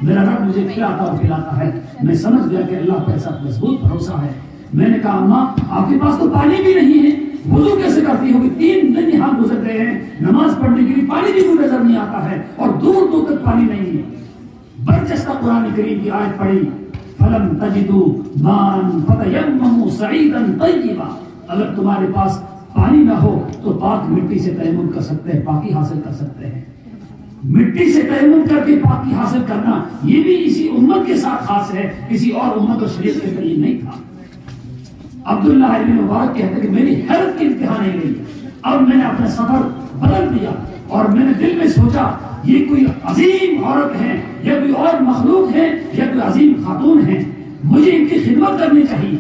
میرا رب مجھے کھلاتا اور پلاتا ہے۔ میں سمجھ گیا کہ اللہ پر ایسا مضبوط بھروسہ ہے۔ میں نے کہا اماں آپ کے پاس تو پانی بھی نہیں ہے، وضو کیسے کرتی ہوگی؟ 3 دن یہاں گزر گئے ہیں، نماز پڑھنے کے لیے پانی بھی کوئی نظر نہیں آتا ہے اور دور دور تک پانی نہیں ہے۔ برجستہ قرآن کریم کی آیت پڑھی، فلم تجدوا ماء فتیمموا صعیدا طیبا، اگر تمہارے پاس پانی نہ ہو تو پاک مٹی سے تیمم کر سکتے ہیں، پاکی حاصل کر سکتے ہیں۔ مٹی سے تیمم کر کے پاکی حاصل کرنا یہ بھی اسی امت کے ساتھ خاص ہے، کسی اور امت اور شریعت کے ذریعے نہیں تھا۔ عبداللہ ابن مبارک کہتے کہ میری حیرت کی انتہا نہیں رہی، اب میں نے اپنا سفر بدل دیا اور میں نے دل میں سوچا یہ کوئی عظیم عورت ہے یا کوئی اور مخلوق ہے یا کوئی عظیم خاتون ہے، مجھے ان کی خدمت کرنی چاہیے،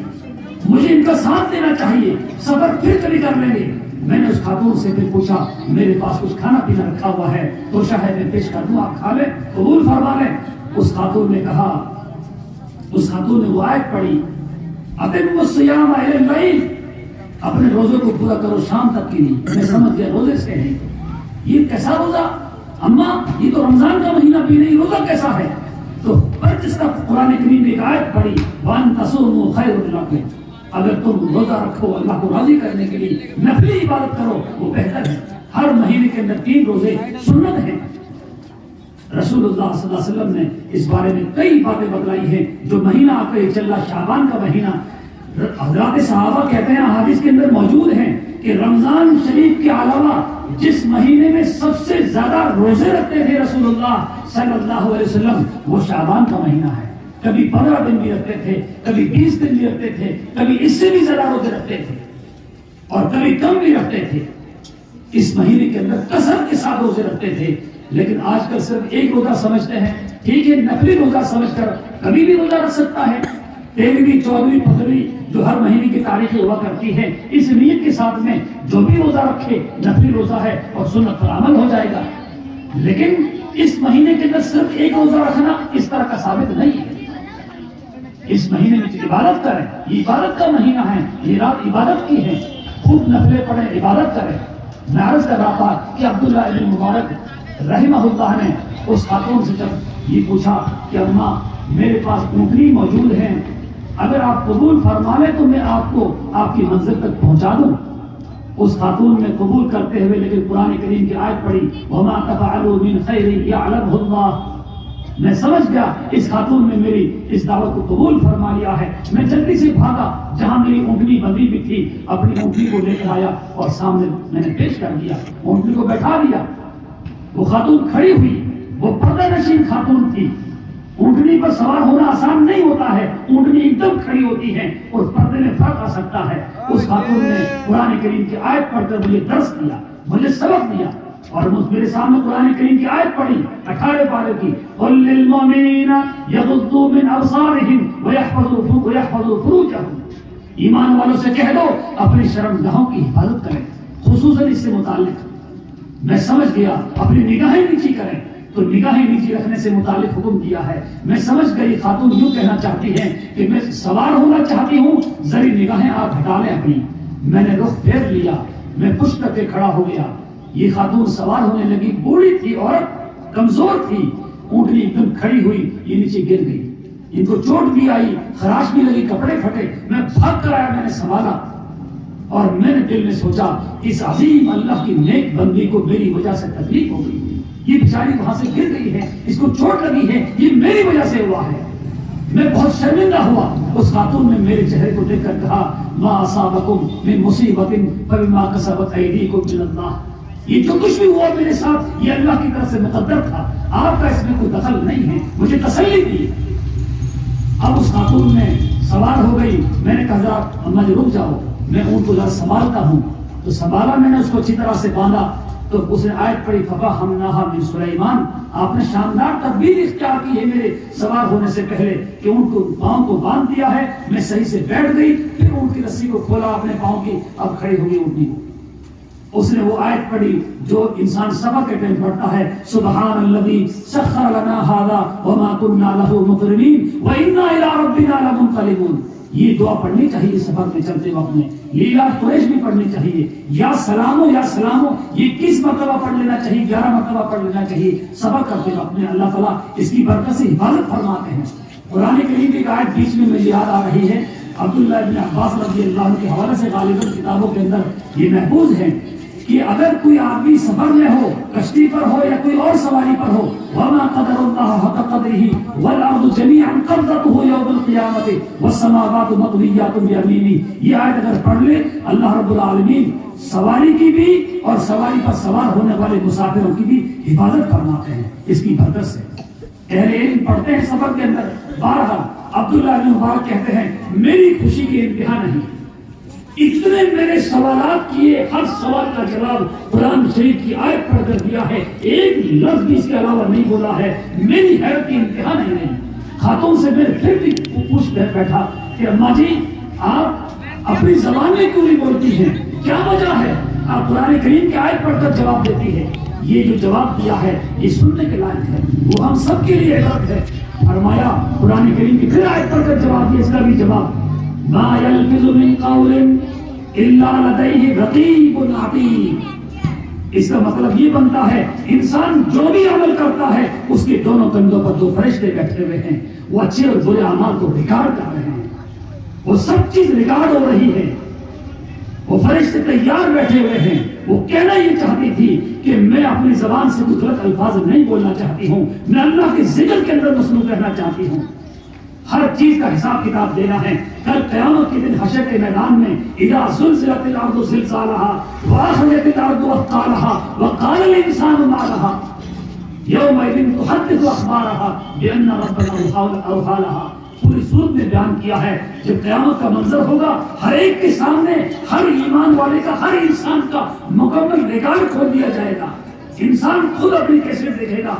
مجھے ان کا ساتھ دینا چاہیے، سفر پھر کبھی کر لیں گے۔ میں نے اس خاتون سے پھر پوچھا میرے پاس کچھ کھانا پینا رکھا ہوا ہے تو شاید میں پیش کر دوں، آپ کھا لیں، قبول فرما لیں۔ اس خاتون نے کہا، اس خاتون نے وہ آیت پڑھی، اتموا الصیام الی اللیل، اپنے روزے کو پورا کرو شام تک کی نہیں۔ میں سمجھ گیا روزے سے ہے، یہ کیسا روزہ؟ اماں یہ تو رمضان کا مہینہ بھی نہیں، روزہ کیسا ہے؟ تو برجستہ قرآن کریم میں ایک آیت پڑھی، وان تصوموا خیر لکم، اگر تم روزہ رکھو اللہ کو راضی کرنے کے لیے نفلی عبادت کرو وہ بہتر ہے۔ ہر مہینے کے اندر 3 روزے سنت ہیں۔ رسول اللہ صلی اللہ علیہ وسلم نے اس بارے میں کئی باتیں بتلائی ہیں۔ جو مہینہ آپ کا چل رہا شعبان کا مہینہ، حضرات صحابہ کہتے ہیں احادیث کے اندر موجود ہیں کہ رمضان شریف کے علاوہ جس مہینے میں سب سے زیادہ روزے رکھتے تھے رسول اللہ صلی اللہ علیہ وسلم وہ شعبان کا مہینہ ہے۔ کبھی 15 دن بھی رکھتے تھے، کبھی 20 دن بھی رکھتے تھے، کبھی اس سے بھی زیادہ روزے رکھتے تھے اور کبھی کم بھی رکھتے تھے۔ اس مہینے کے اندر کثرت کے ساتھ روزے رکھتے تھے، لیکن آج کل صرف ایک روزہ سمجھتے ہیں، ٹھیک ہے نفلی روزہ سمجھ کر کبھی بھی روزہ رکھ سکتا ہے۔ 13ویں 14ویں 15ویں جو ہر مہینے کی تاریخیں ہوا کرتی ہے، اس نیت کے ساتھ میں جو بھی روزہ رکھے نفلی روزہ ہے اور سنت پر عمل ہو جائے گا۔ لیکن اس مہینے کے اندر صرف ایک روزہ رکھنا اس طرح کا ثابت نہیں ہے۔ اس مہینے میں عبادت کریں، یہ عبادت کا مہینہ ہے، یہ رات عبادت کی ہے، خوب نفلیں پڑھیں، عبادت کریں۔ میں عرض کر رہا تھا کہ عبداللہ ابن مبارک رحمہ اللہ نے اس خاتون سے جب یہ پوچھا کہ اماں میرے پاس اونٹنی موجود ہے، اگر آپ قبول فرما لیں تو میں آپ کو آپ کی منزل تک پہنچا دوں۔ اس خاتون نے قبول کرتے ہوئے لیکن قرآن کریم کی آیت پڑھی، وما تفعلوا من خیر یعلمہ اللہ۔ میں سمجھ گیا اس خاتون نے میری اس دعوت کو قبول فرما لیا ہے۔ میں جلدی سے بھاگا، جہاں میری اونٹنی بندھی بھی تھی اپنی اونٹنی کو لے کر آیا اور سامنے میں نے پیش کر دیا، اونٹنی کو بیٹھا دیا۔ وہ خاتون کھڑی ہوئی، وہ پردہ نشین خاتون تھی۔ اونٹنی پر سوار ہونا آسان نہیں ہوتا ہے، اونٹنی ایک دم کھڑی ہوتی ہے اور پردے میں فرق آ سکتا ہے۔ اس خاتون نے قرآن کریم کی آیت پڑھ کر مجھے درس دیا، مجھے سبق دیا اور میرے سامنے قرآن کریم کی آیت پڑھی 18 پارے کی، قل للمؤمنین یغضوا من ابصارہم ویحفظوا فروجہم، ایمان والوں سے کہہ دو اپنی شرمگاہوں کی حفاظت کریں۔ خصوصاً اس سے متعلق میں سمجھ گیا اپنی نگاہیں نیچی کریں، تو نگاہیں نیچی رکھنے سے متعلق حکم دیا ہے۔ میں سمجھ گئی خاتون یوں کہنا چاہتی ہے کہ میں سوار ہونا چاہتی ہوں، ذری نگاہیں آپ ہٹا لیں اپنی۔ میں نے رخ پھیر لیا، میں پشت کر کے کھڑا ہو گیا۔ یہ خاتون سوار ہونے لگی، بوڑھی تھی اور کمزور تھی، اونٹنی ایک دم کھڑی ہوئی، یہ نیچے گر گئی، ان کو چوٹ بھی آئی، خراش بھی لگی، کپڑے پھٹے۔ میں بھاگ کر آیا، میں نے سنبھالا اور میں نے دل میں سوچا اس عظیم اللہ کی نیک بندی کو میری وجہ سے تکلیف ہو گئی، یہ بیچاری وہاں سے گر گئی ہے، اس کو چوٹ لگی ہے، یہ میری وجہ سے ہوا ہے۔ میں بہت شرمندہ ہوا۔ اس خاتون نے میرے چہرے کو دیکھ کر کہا، ما اصابکم من مصیبت فبما کسبت ایدیکم من اللہ، یہ جو کچھ بھی ہوا میرے ساتھ یہ اللہ کی طرف سے مقدر تھا، آپ کا اس میں کوئی دخل نہیں ہے۔ مجھے تسلی دی۔ اب اس خاتون میں سوار ہو گئی۔ میں نے کہا ذرا اماں جی رک جاؤ، میں اونٹ کو ذرا سنبھالتا ہوں۔ تو سنبھالا میں نے اس کو اچھی طرح سے باندھا تو اس نے آیت پڑھی ففہمناہا من سلیمان. آپ نے شاندار تدبیر اختیار کی ہے میرے سوار ہونے سے پہلے کہ ان کو پاؤں کو باندھ دیا ہے, میں صحیح سے بیٹھ گئی, پھر ان کی رسی کو کھولا اپنے پاؤں کی, اب کھڑی ہوگی اٹھنی. اس نے وہ آیت پڑھی جو انسان سبق کے ٹائم پڑھتا ہے, سبحان الذی سخر لنا ھذا وما كنا له مقرنین وانا الی ربنا لمنقلبون. یہ دعا پڑھنی چاہیے سفر میں چلتے وقت میں. لیلا قریش بھی پڑھنی چاہیے. یا سلامو یا سلامو, یہ 21 مرتبہ پڑھ لینا چاہیے, 11 مرتبہ پڑھ لینا چاہیے سفر کرتے وقت میں. اللہ تعالیٰ اس کی برکت سے حفاظت فرماتے ہیں. قرآن کریم کی آیت بیچ میں مجھے یاد آ رہی ہے, عبداللہ ابن عباس رضی اللہ عنہ کے حوالے سے غالباً کتابوں کے اندر یہ محفوظ ہے کہ اگر کوئی آدمی سفر میں ہو, کشتی پر ہو یا کوئی اور سواری پر ہو, وَمَا قَدَرُ اللَّهَ حَقَّ قَدْرِهِ وَالْأَرْضُ جَمِيعًا قَبْضَتُهُ يَوْمَ الْقِيَامَةِ وَالسَّمَاوَاتُ مَطْوِيَّاتٌ بِيَمِينِهِ. یہ آیت اگر پڑھ لے, اللہ رب العالمین سواری کی بھی اور سواری پر سوار ہونے والے مسافروں کی بھی حفاظت فرماتے ہیں اس کی برکت سے. اہل علم پڑھتے ہیں سفر کے اندر. بہرحال عبداللہ بن مبارک کہتے ہیں میری خوشی کی انتہا نہیں, اتنے میں نے سوالات کیے, ہر سوال کا جواب قرآن شریف کی آیت پڑھ کر دیا ہے, ایک لفظ بھی اس کے علاوہ نہیں بولا ہے. میری حیرت کی انتہا نہیں. خاتون سے میں پھر بھی پوچھ بیٹھا کہ اماں جی آپ اپنی زبان میں کیوں نہیں بولتی ہیں, کیا وجہ ہے؟ آپ قرآن کریم کی آیت پڑھ کر جواب دیتی ہے. یہ جو جواب دیا ہے یہ سننے کے لائق ہے, وہ ہم سب کے لیے عبرت ہے. فرمایا قرآن کریم کی پھر آیت پڑھ کر جواب دیا, اس کا بھی جواب ما يلفظ من قول الا لديه رقیب عتید. اس کا مطلب یہ بنتا ہے انسان جو بھی عمل کرتا ہے اس کے دونوں کندھوں پر 2 فرشتے بیٹھے ہوئے ہیں, وہ اچھے اور برے اعمال کو ریکارڈ کر رہے ہیں. وہ سب چیز ریکارڈ ہو رہی ہے. وہ فرشتے تیار بیٹھے ہوئے ہیں. وہ کہنا یہ چاہتی تھی کہ میں اپنی زبان سے کچھ غلط الفاظ نہیں بولنا چاہتی ہوں, میں اللہ کے ذکر کے اندر مصروف رہنا چاہتی ہوں. ہر چیز کا حساب کتاب دینا ہے. کل قیامت کے دن حشر کے میدان میں اذا زلزلت الارض زلزالها واخرجت الارض اثقالها وقال الانسان ما لها يومئذ تحدث اخبارها بان ربك اوحى لها. پوری صورت میں بیان کیا ہے جب قیامت کا منظر ہوگا, ہر ایک کے سامنے ہر ایمان والے کا, ہر انسان کا مکمل ریکارڈ کھول دیا جائے گا. انسان خود اپنی کیسٹ دیکھے گا,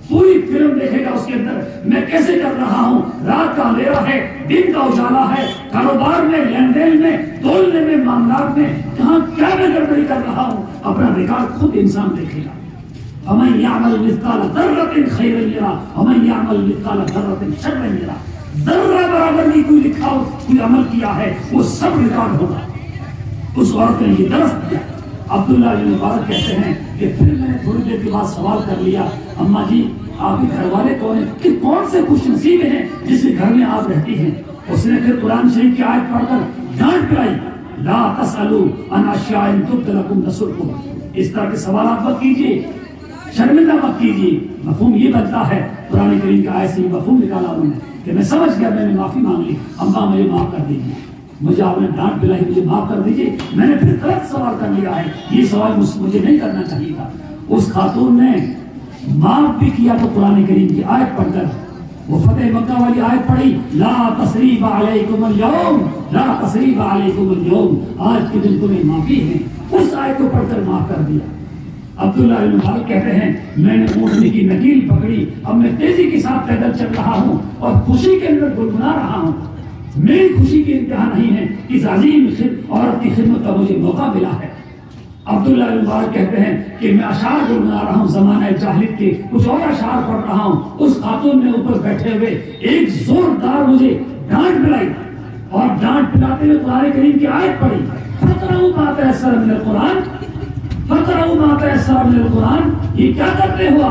پوری فلم دیکھے گا اس کے اندر میں کیسے کر رہا ہوں, رات کا اندھیرا ہے, دن کا اجالا ہے, کاروبار میں, لین دین میں, تولنے میں, معاملات میں کہاں کیا میں گڑبڑی کر رہا ہوں. اپنا ریکارڈ خود انسان دیکھے گا. وَمَن يَعْمَلْ مِثْقَالَ ذَرَّةٍ خَيْرًا يَرَهُ وَمَن يَعْمَلْ مِثْقَالَ ذَرَّةٍ شَرًّا يَرَهُ. ذرہ برابر نہیں کوئی لکھا ہو, کوئی عمل کیا ہے وہ سب ریکارڈ ہوگا. اس عورت نے یہ درس دیا. عبداللہ بن مبارک کہتے ہیں کہ پھر میں نے تھوڑی دیر کے بعد سوال کر لیا, اماں جی آپ کے گھر والے کون ہیں, کہ کون سے خوش نصیب ہیں جس کے گھر میں آپ رہتی ہیں. اس نے پھر قرآن شریف کی آیت پڑھ کر ڈانٹ پلائی, لا تسألوا عن اشیاء تبد لکم تسؤکم. اس طرح کے سوالات مت کیجیے, شرمندہ مت کیجیے. مفہوم یہ بنتا ہے قرآن کریم کی آیت سے یہ مفہوم نکالا انہوں نے کہ میں سمجھ گیا, میں نے معافی مانگ لی, اماں مجھے معاف کر دیجیے, مجھے آپ نے ڈانٹ پلائی, مجھے معاف کر دیجیے, میں نے پھر غلط سوال کر لیا ہے, یہ سوال مجھے نہیں کرنا چاہیے تھا. اس خاتون نے معاف بھی کیا تو قرآن کریم کی آیت پڑھ کر, وہ فتح مکہ والی آیت پڑھی, لا تثریب علیکم اليوم, لا تثریب علیکم اليوم, آج کے دن تمہیں معافی ہے. اس آیت کو پڑھ کر معاف کر دیا. عبداللہ بن مبارک کہتے ہیں میں نے اونٹنی کی نکیل پکڑی, اب میں تیزی کے ساتھ پیدل چل رہا ہوں اور خوشی کے اندر گنگنا رہا ہوں. میری خوشی کی انتہا نہیں ہے, اس عظیم عورت کی خدمت کا مجھے موقع ملا ہے. عبداللہ بن مبارک کہتے ہیں کہ میں اشعار گنگنا رہا ہوں, زمانہ جاہلیت کے کچھ اور اشعار پڑھ رہا ہوں. اس خاتون نے اوپر بیٹھے ہوئے ایک زوردار مجھے ڈانٹ پلائی اور ڈانٹ پلاتے ہوئے قرآن کریم کی آیت پڑھی, فَقْرَؤْا مَا تَيَسَّرَ مِنَ الْقُرْآنِ, فَقْرَؤْا مَا تَيَسَّرَ مِنَ الْقُرْآنِ. یہ کیا کرتے ہو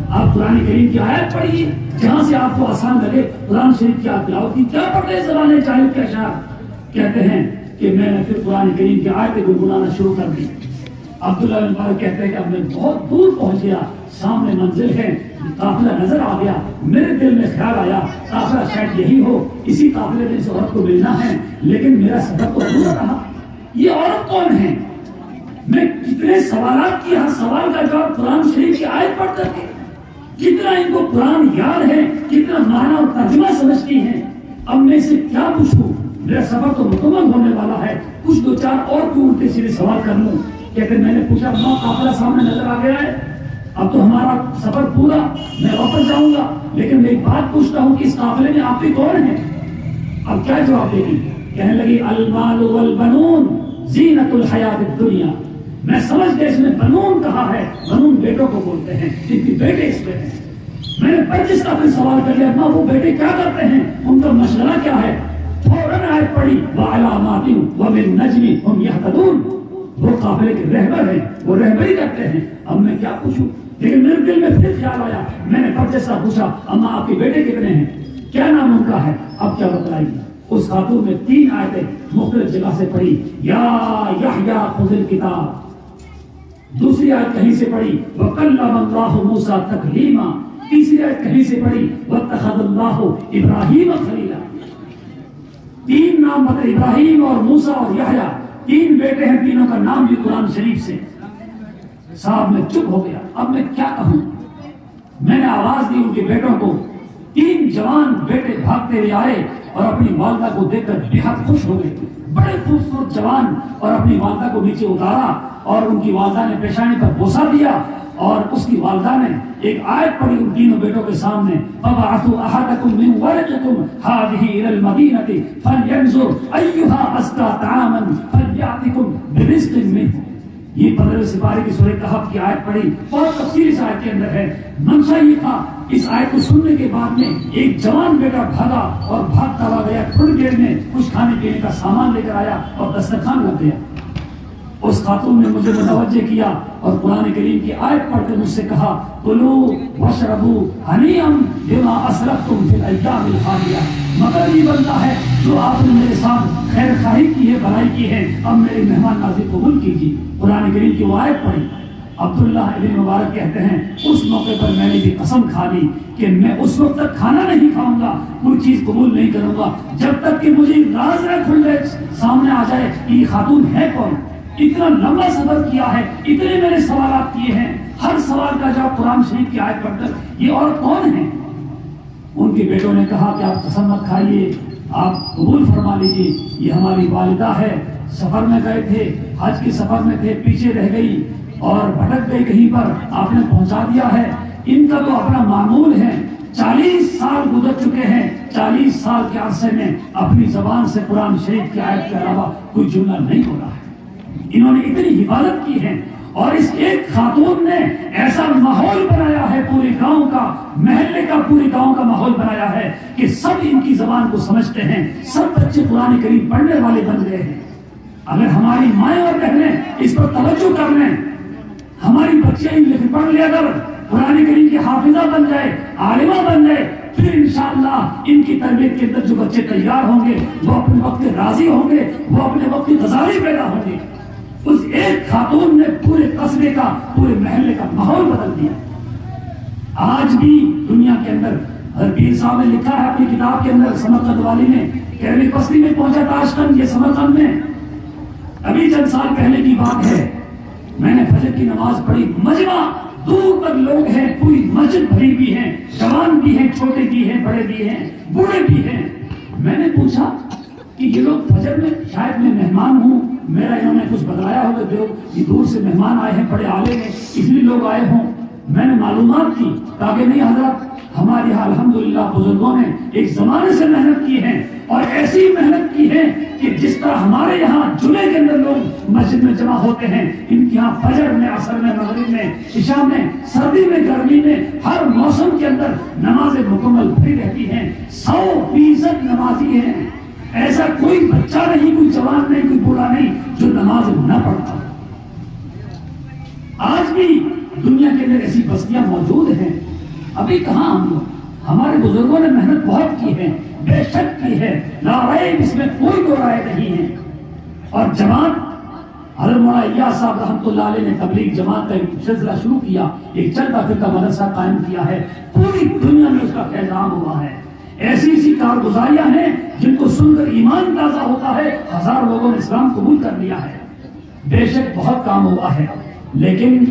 آپ قرآن کریم کی آیت پڑھیے جہاں سے آپ کو آسان لگے. قرآن شریف کی آپ تلاوت کی, کیا پڑھتے ہیں زبان جاہلیت کے اشعار. کہتے ہیں کہ میں نے پھر قرآن کریم کی آیتیں گنگنانا شروع کر دی. عبداللہ بن مبارک کہتے ہیں کہ اب میں بہت دور پہنچ گیا, سامنے منزل ہے, قافلہ نظر آ گیا. میرے دل میں خیال آیا قافلہ شاید یہی ہو, اسی قافلے میں اس عورت کو ملنا ہے, لیکن میرا سفر تو ادھورا رہا. یہ عورت کون ہے؟ میں کتنے سوالات کی, ہر سوال کا جواب قرآن شریف کی آیت پڑھ کر کے, کتنا ان کو قرآن یاد ہے, کتنا معنی اور ترجمہ سمجھتی ہیں. اب میں اسے کیا پوچھوں, میرا سفر تو مکمل ہونے والا ہے, کچھ 2-4 اور کیوں الٹے سیدھے سوال کر لوں. کہتے میں نے پوچھا ماں قافلہ سامنے نظر آ گیا ہے، اب تو ہمارا سفر پورا، میں واپس جاؤں گا، لیکن میں ایک بات پوچھتا ہوں کہ اس قافلے میں آپ بھی کون ہیں؟ اب کیا جواب دے گی؟ کہنے لگی المال والبنون زینت الحیات الدنیا۔ میں سمجھ گیا اس نے بنون کہا ہے، بنون بیٹوں کو بولتے ہیں، جن کی بیٹے اس میں ہیں۔ میں نے پرچس کا پھر سوال کر لیا ماں وہ بیٹے کیا کرتے ہیں، ان کا مشغلہ کیا ہے؟ فوراً آیت پڑھی وعلامات وبالنجم هم یہتدون، وہ قافلے کے رہبر ہیں، وہ رہبری کرتے ہیں۔ اب میں کیا پوچھوں؟ لیکن میرے دل میں پھر خیال آیا، میں نے پرچس کا پوچھا اماں آپ کے بیٹے کتنے ہیں، کیا نام ان کا ہے؟ اب کیا بتائیں گی؟ اس خاتون نے 3 آیتیں مختلف جگہ سے پڑھی، یا یحییٰ خذ الکتاب، دوسری آیت کہیں سے پڑھی وَكَلَّمَ اللَّهُ مُوسَىٰ تَكْلِیمًا، تیسری آیت کہیں سے پڑھی وَاتَّخَذَ اللَّهُ إِبْرَاهِیمَ خَلِیلًا۔ 3 نام بتائے، ابراہیم اور موسیٰ اور یحییٰ، 3 بیٹے ہیں، تینوں کا نام بھی قرآن شریف سے۔ صاحب میں چپ ہو گیا، اب میں کیا کہوں؟ میں نے آواز دی ان کے بیٹوں کو، 3 جوان بیٹے بھاگتے ہوئے آئے اور اپنی والدہ کو دیکھ کر بے حد خوش ہو گئے، بڑے خوبصورت جوان، اور اپنی والدہ کو نیچے اتارا اور ان کی والدہ نے پیشانی پر بوسہ دیا، اور اس کی والدہ نے ایک آیت پڑھی ان تینوں بیٹوں کے سامنے فَبَعَثُوا أَحَدَكُم مِّن وَلَدِكُمْ هَٰذِهِ إِلَى الْمَدِينَةِ فَلْيَنظُرْ أَيُّهَا أَزْكَىٰ طَعَامًا فَلْيَأْتِكُم بِرِزْقٍ مِّنْهُ۔ یہ 15 سپارے کی سورہ کہف کی آیت پڑھی، بہت تفصیل اس آیت کے اندر ہے۔ منشا یہ تھا، اس آیت کو سننے کے بعد میں ایک جوان بیٹا بھاگا اور بھاگتا ہوا گیا، تھوڑی دیر میں کچھ کھانے پینے کا سامان لے کر آیا اور دسترخوان لگ گیا۔ اس خاتون نے مجھے متوجہ کیا اور قرآن کریم کی آیت پڑھ کر مجھ سے کہا کلوا واشربوا ہنیئا بما اسرفتم فی الایام الخالیہ، مگر یہ بنتا ہے جو آپ نے میرے ساتھ خیر خواہی کی ہے، بھلائی کی ہے، اب میری مہمان نازی قبول کیجیے۔ قرآن کریم کی وہ آیت پڑھی۔ عبداللہ ابن مبارک کہتے ہیں اس موقع پر میں نے بھی قسم کھا لی کہ میں اس وقت تک کھانا نہیں کھاؤں گا، کوئی چیز قبول نہیں کروں گا جب تک کہ مجھے راز نہ کھل جائے، سامنے آ جائے کہ یہ خاتون ہے کون۔ اتنا لمبا سفر کیا ہے، اتنے میں نے سوالات کیے ہیں، ہر سوال کا جواب قرآن شریف کی آیت پڑھ کر یہ اور کون ہے؟ ان کے بیٹوں نے کہا کہ آپ قسم مت کھائیے، آپ قبول فرما لیجیے، یہ ہماری والدہ ہے، سفر میں گئے تھے، حج کے سفر میں تھے، پیچھے رہ گئی اور بھٹک گئی کہیں پر، آپ نے پہنچا دیا ہے۔ ان کا تو اپنا معمول ہے، 40 سال گزر چکے ہیں، 40 سال کے عرصے میں اپنی زبان سے قرآن شریف کی آیت کے علاوہ کوئی جملہ نہیں بولا ہے۔ انہوں نے اتنی حفاظت کی ہے، اور اس ایک خاتون نے ایسا ماحول بنایا ہے پورے گاؤں کا، محلے کا، پورے گاؤں کا ماحول بنایا ہے کہ سب ان کی زبان کو سمجھتے ہیں، سب بچے قرآن کریم پڑھنے والے بن گئے ہیں۔ اگر ہماری مائیں اور بہنیں اس پر توجہ کر لیں، ہماری بچیاں لکھ پڑھ لیا کر قرآن کریم کے حافظہ بن جائے، عالمہ بن جائے، پھر انشاءاللہ ان کی تربیت کے اندر جو بچے تیار ہوں گے وہ اپنے وقت راضی ہوں گے، وہ اپنے وقت غزالی پیدا ہوں گے۔ اس ایک خاتون نے پورے قصبے کا، پورے محلے کا ماحول بدل دیا۔ آج بھی دنیا کے اندر پیر صاحب نے لکھا ہے اپنی کتاب کے اندر، سمرقند والی نے، کیرلی بستی میں پہنچا تاشقند، یہ سمرقند میں ابھی چند سال پہلے کی بات ہے، میں نے فجر کی نماز پڑھی، مجمع دور تک لوگ ہیں، پوری مسجد بھری بھی ہیں، جوان بھی ہیں، چھوٹے بھی ہیں، بڑے بھی ہیں، بوڑھے بھی ہیں۔ میں نے پوچھا کہ یہ لوگ فجر میں، شاید میں مہمان ہوں، میرا انہوں نے کچھ بتلایا ہوگا، جو یہ دور سے مہمان آئے ہیں، بڑے عالم ہیں، اس لیے لوگ آئے ہوں۔ میں نے معلومات کی، تاکہ نہیں حضرت ہمارے یہاں الحمدللہ بزرگوں نے ایک زمانے سے محنت کی ہے، اور ایسی محنت کی ہے کہ جس طرح ہمارے یہاں جمعے کے اندر لوگ مسجد میں جمع ہوتے ہیں، ان کے یہاں فجر میں، عصر میں، مغرب میں، عشاء میں، سردی میں، گرمی میں، ہر موسم کے اندر نمازیں مکمل بھری رہتی ہیں، 100% نمازی ہیں۔ ایسا کوئی بچہ نہیں، کوئی جوان نہیں، کوئی بوڑھا نہیں جو نماز نہ پڑھتا۔ آج بھی دنیا کے اندر ایسی بستیاں موجود ہیں۔ ابھی کہاں ہم لوگ، ہمارے بزرگوں نے محنت بہت کی ہے، بے شک کی ہے، لا ریب، اس میں کوئی دو رائے نہیں ہے۔ اور جماعت، حضرت مولانا الیاس صاحب رحمۃ اللہ علیہ نے تبلیغ جماعت کا ایک سلسلہ شروع کیا، ایک چلتا پھرتا مدرسہ قائم کیا ہے، پوری دنیا میں اس کا فیض عام ہوا ہے۔ ایسی ایسی کارگزاریاں ہیں جن کو سن کر ایمان تازہ ہوتا ہے، 1000 لوگوں نے اسلام قبول کر لیا ہے۔ بے شک بہت کام ہوا ہے، لیکن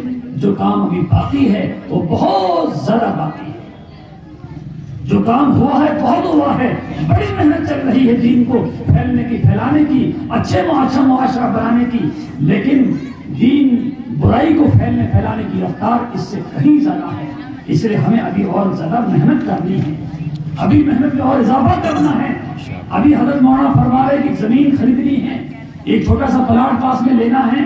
جو کام ابھی باقی ہے وہ بہت زیادہ باقی ہے۔ جو کام ہوا ہے بہت ہوا ہے، بڑی محنت چل رہی ہے دین کو پھیلنے کی، پھیلانے کی، اچھا معاشرہ بنانے کی، لیکن دین برائی کو پھیلانے کی رفتار اس سے کہیں زیادہ ہے. اس لیے ہمیں ابھی اور زیادہ محنت کرنی ہے, ابھی محنت میں اور اضافہ کرنا ہے. ابھی حضرت مولانا فرما رہے کہ زمین خریدنی ہے, ایک چھوٹا سا پلاٹ پاس میں لینا ہے,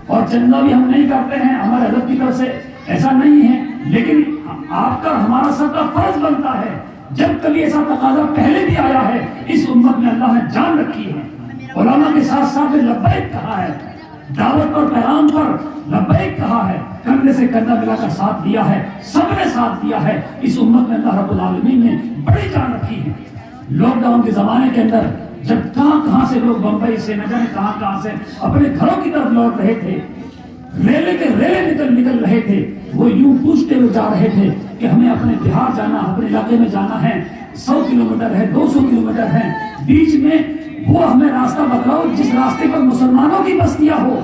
اور چندہ بھی ہم نہیں کرتے ہیں ہمارے حضرت کی طرف سے, ایسا نہیں ہے, لیکن آپ کا ہمارا سب کا فرض بنتا ہے. جب کبھی ایسا تقاضا پہلے بھی آیا ہے, اس امت میں اللہ نے جان رکھی ہے. علماء کے ساتھ ساتھ لبیک کہا ہے, دعوت پر پیغام پر لبیک کہا ہے, کندھے سے کندھا ملا کر ساتھ دیا ہے, سب نے ساتھ دیا ہے. اس امت میں اللہ رب العالمین نے بڑی جان رکھی ہے. لاک ڈاؤن کے زمانے کے اندر جب کہاں سے لوگ بمبئی سے نہ جانے کہاں سے اپنے گھروں کی طرف لوٹ رہے تھے, ریلے نکل رہے تھے, وہ یوں پوچھتے ہوئے جا رہے تھے کہ ہمیں اپنے بہار جانا, اپنے علاقے میں جانا ہے, 100 کلومیٹر ہے, 200 کلومیٹر ہے, بیچ میں وہ ہمیں راستہ بتلاؤ جس راستے پر مسلمانوں کی بستیاں ہو,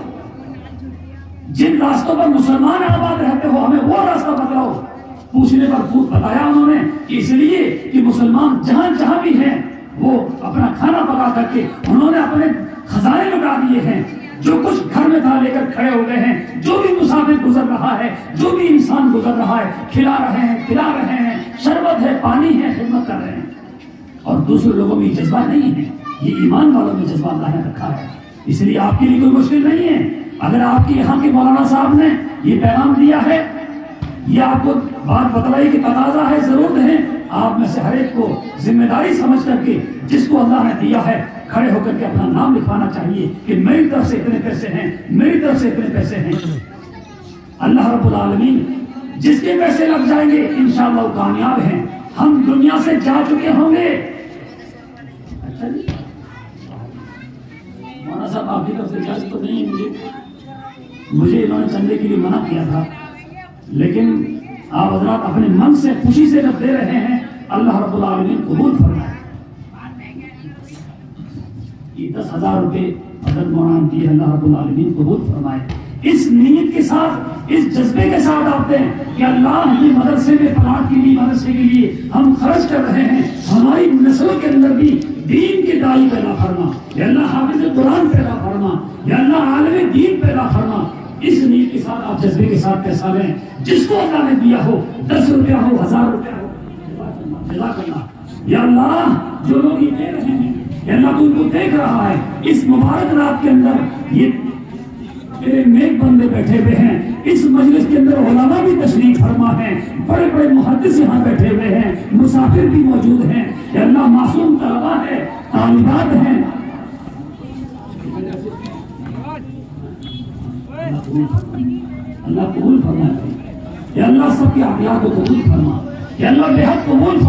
جن راستوں پر مسلمان آباد رہتے ہو, ہمیں وہ راستہ بتلاؤ. پوچھنے پر بتایا انہوں نے کہ اس لیے کہ مسلمان جہاں بھی ہیں وہ اپنا کھانا پکا کر کے انہوں نے اپنے خزانے لٹا دیے ہیں. جو کچھ گھر میں تھا لے کر کھڑے ہو گئے ہیں. جو بھی مسافر گزر رہا ہے, جو بھی انسان گزر رہا ہے, کھلا رہے ہیں, پلا رہے ہیں, شربت ہے, پانی ہے, خدمت کر رہے ہیں. اور دوسرے لوگوں میں یہ جذبہ نہیں ہے, یہ ایمان والوں میں جذبہ اللہ نے رکھا ہے. اس لیے آپ کے لیے کوئی مشکل نہیں ہے. اگر آپ کے یہاں کے مولانا صاحب نے یہ پیغام دیا ہے, یہ آپ کو بات بتلائی کہ تقاضا ہے, ضرور دیں. آپ میں سے ہر ایک کو ذمہ داری سمجھ کر کے جس کو اللہ نے دیا ہے کھڑے ہو کر کے اپنا نام لکھوانا چاہیے کہ میری طرف سے اتنے پیسے ہیں, میری طرف سے اتنے پیسے ہیں. اللہ رب العالمین جس کے پیسے لگ جائیں گے انشاءاللہ وہ کامیاب ہیں. ہم دنیا سے جا چکے ہوں گے. اچھا جی مولانا صاحب آپ کی طرف سے اجازت تو نہیں ہے مجھے انہوں نے چندے کے لیے منع کیا تھا, لیکن آپ حضرات اپنے من سے خوشی سے جب دے رہے ہیں اللہ رب العالمین قبول فرمائے. یہ 10,000 روپے حضرت مولانا دیے, اللہ رب العالمین قبول فرمائے. اس نیت کے ساتھ, اس جذبے کے ساتھ آپ دیں کہ اللہ یہ مدرسے میں پلاٹ کے لیے, مدرسے کے لیے ہم خرچ کر رہے ہیں, ہماری نسلوں کے اندر بھی دین کے داعی پیدا فرما, یا اللہ حافظ قرآن پیدا فرما, یا اللہ عالم دین پیدا فرما. اس نیت کے ساتھ آپ جذبے کے ساتھ پیسہ لیں. جس کو اللہ نے دیا ہو, 10 روپیہ ہو, 1000 روپیہ ہو, جزاک اللہ. یا اللہ جو لوگ یہ دے رہے ہیں, یا اللہ تو ان کو دیکھ رہا ہے. اس مبارک رات کے اندر یہ میرے نیک بندے بیٹھے ہوئے ہیں, اس مجلس کے اندر علماء بھی تشریف فرما ہیں, بڑے بڑے محدث یہاں بیٹھے ہوئے ہیں, مسافر بھی موجود ہیں. یا اللہ معصوم طلباء ہے, طالبات ہیں, اللہ قبول فرما. یا اللہ سب کی عطیات کو قبول فرما. یا اللہ بے حد قبول فرما.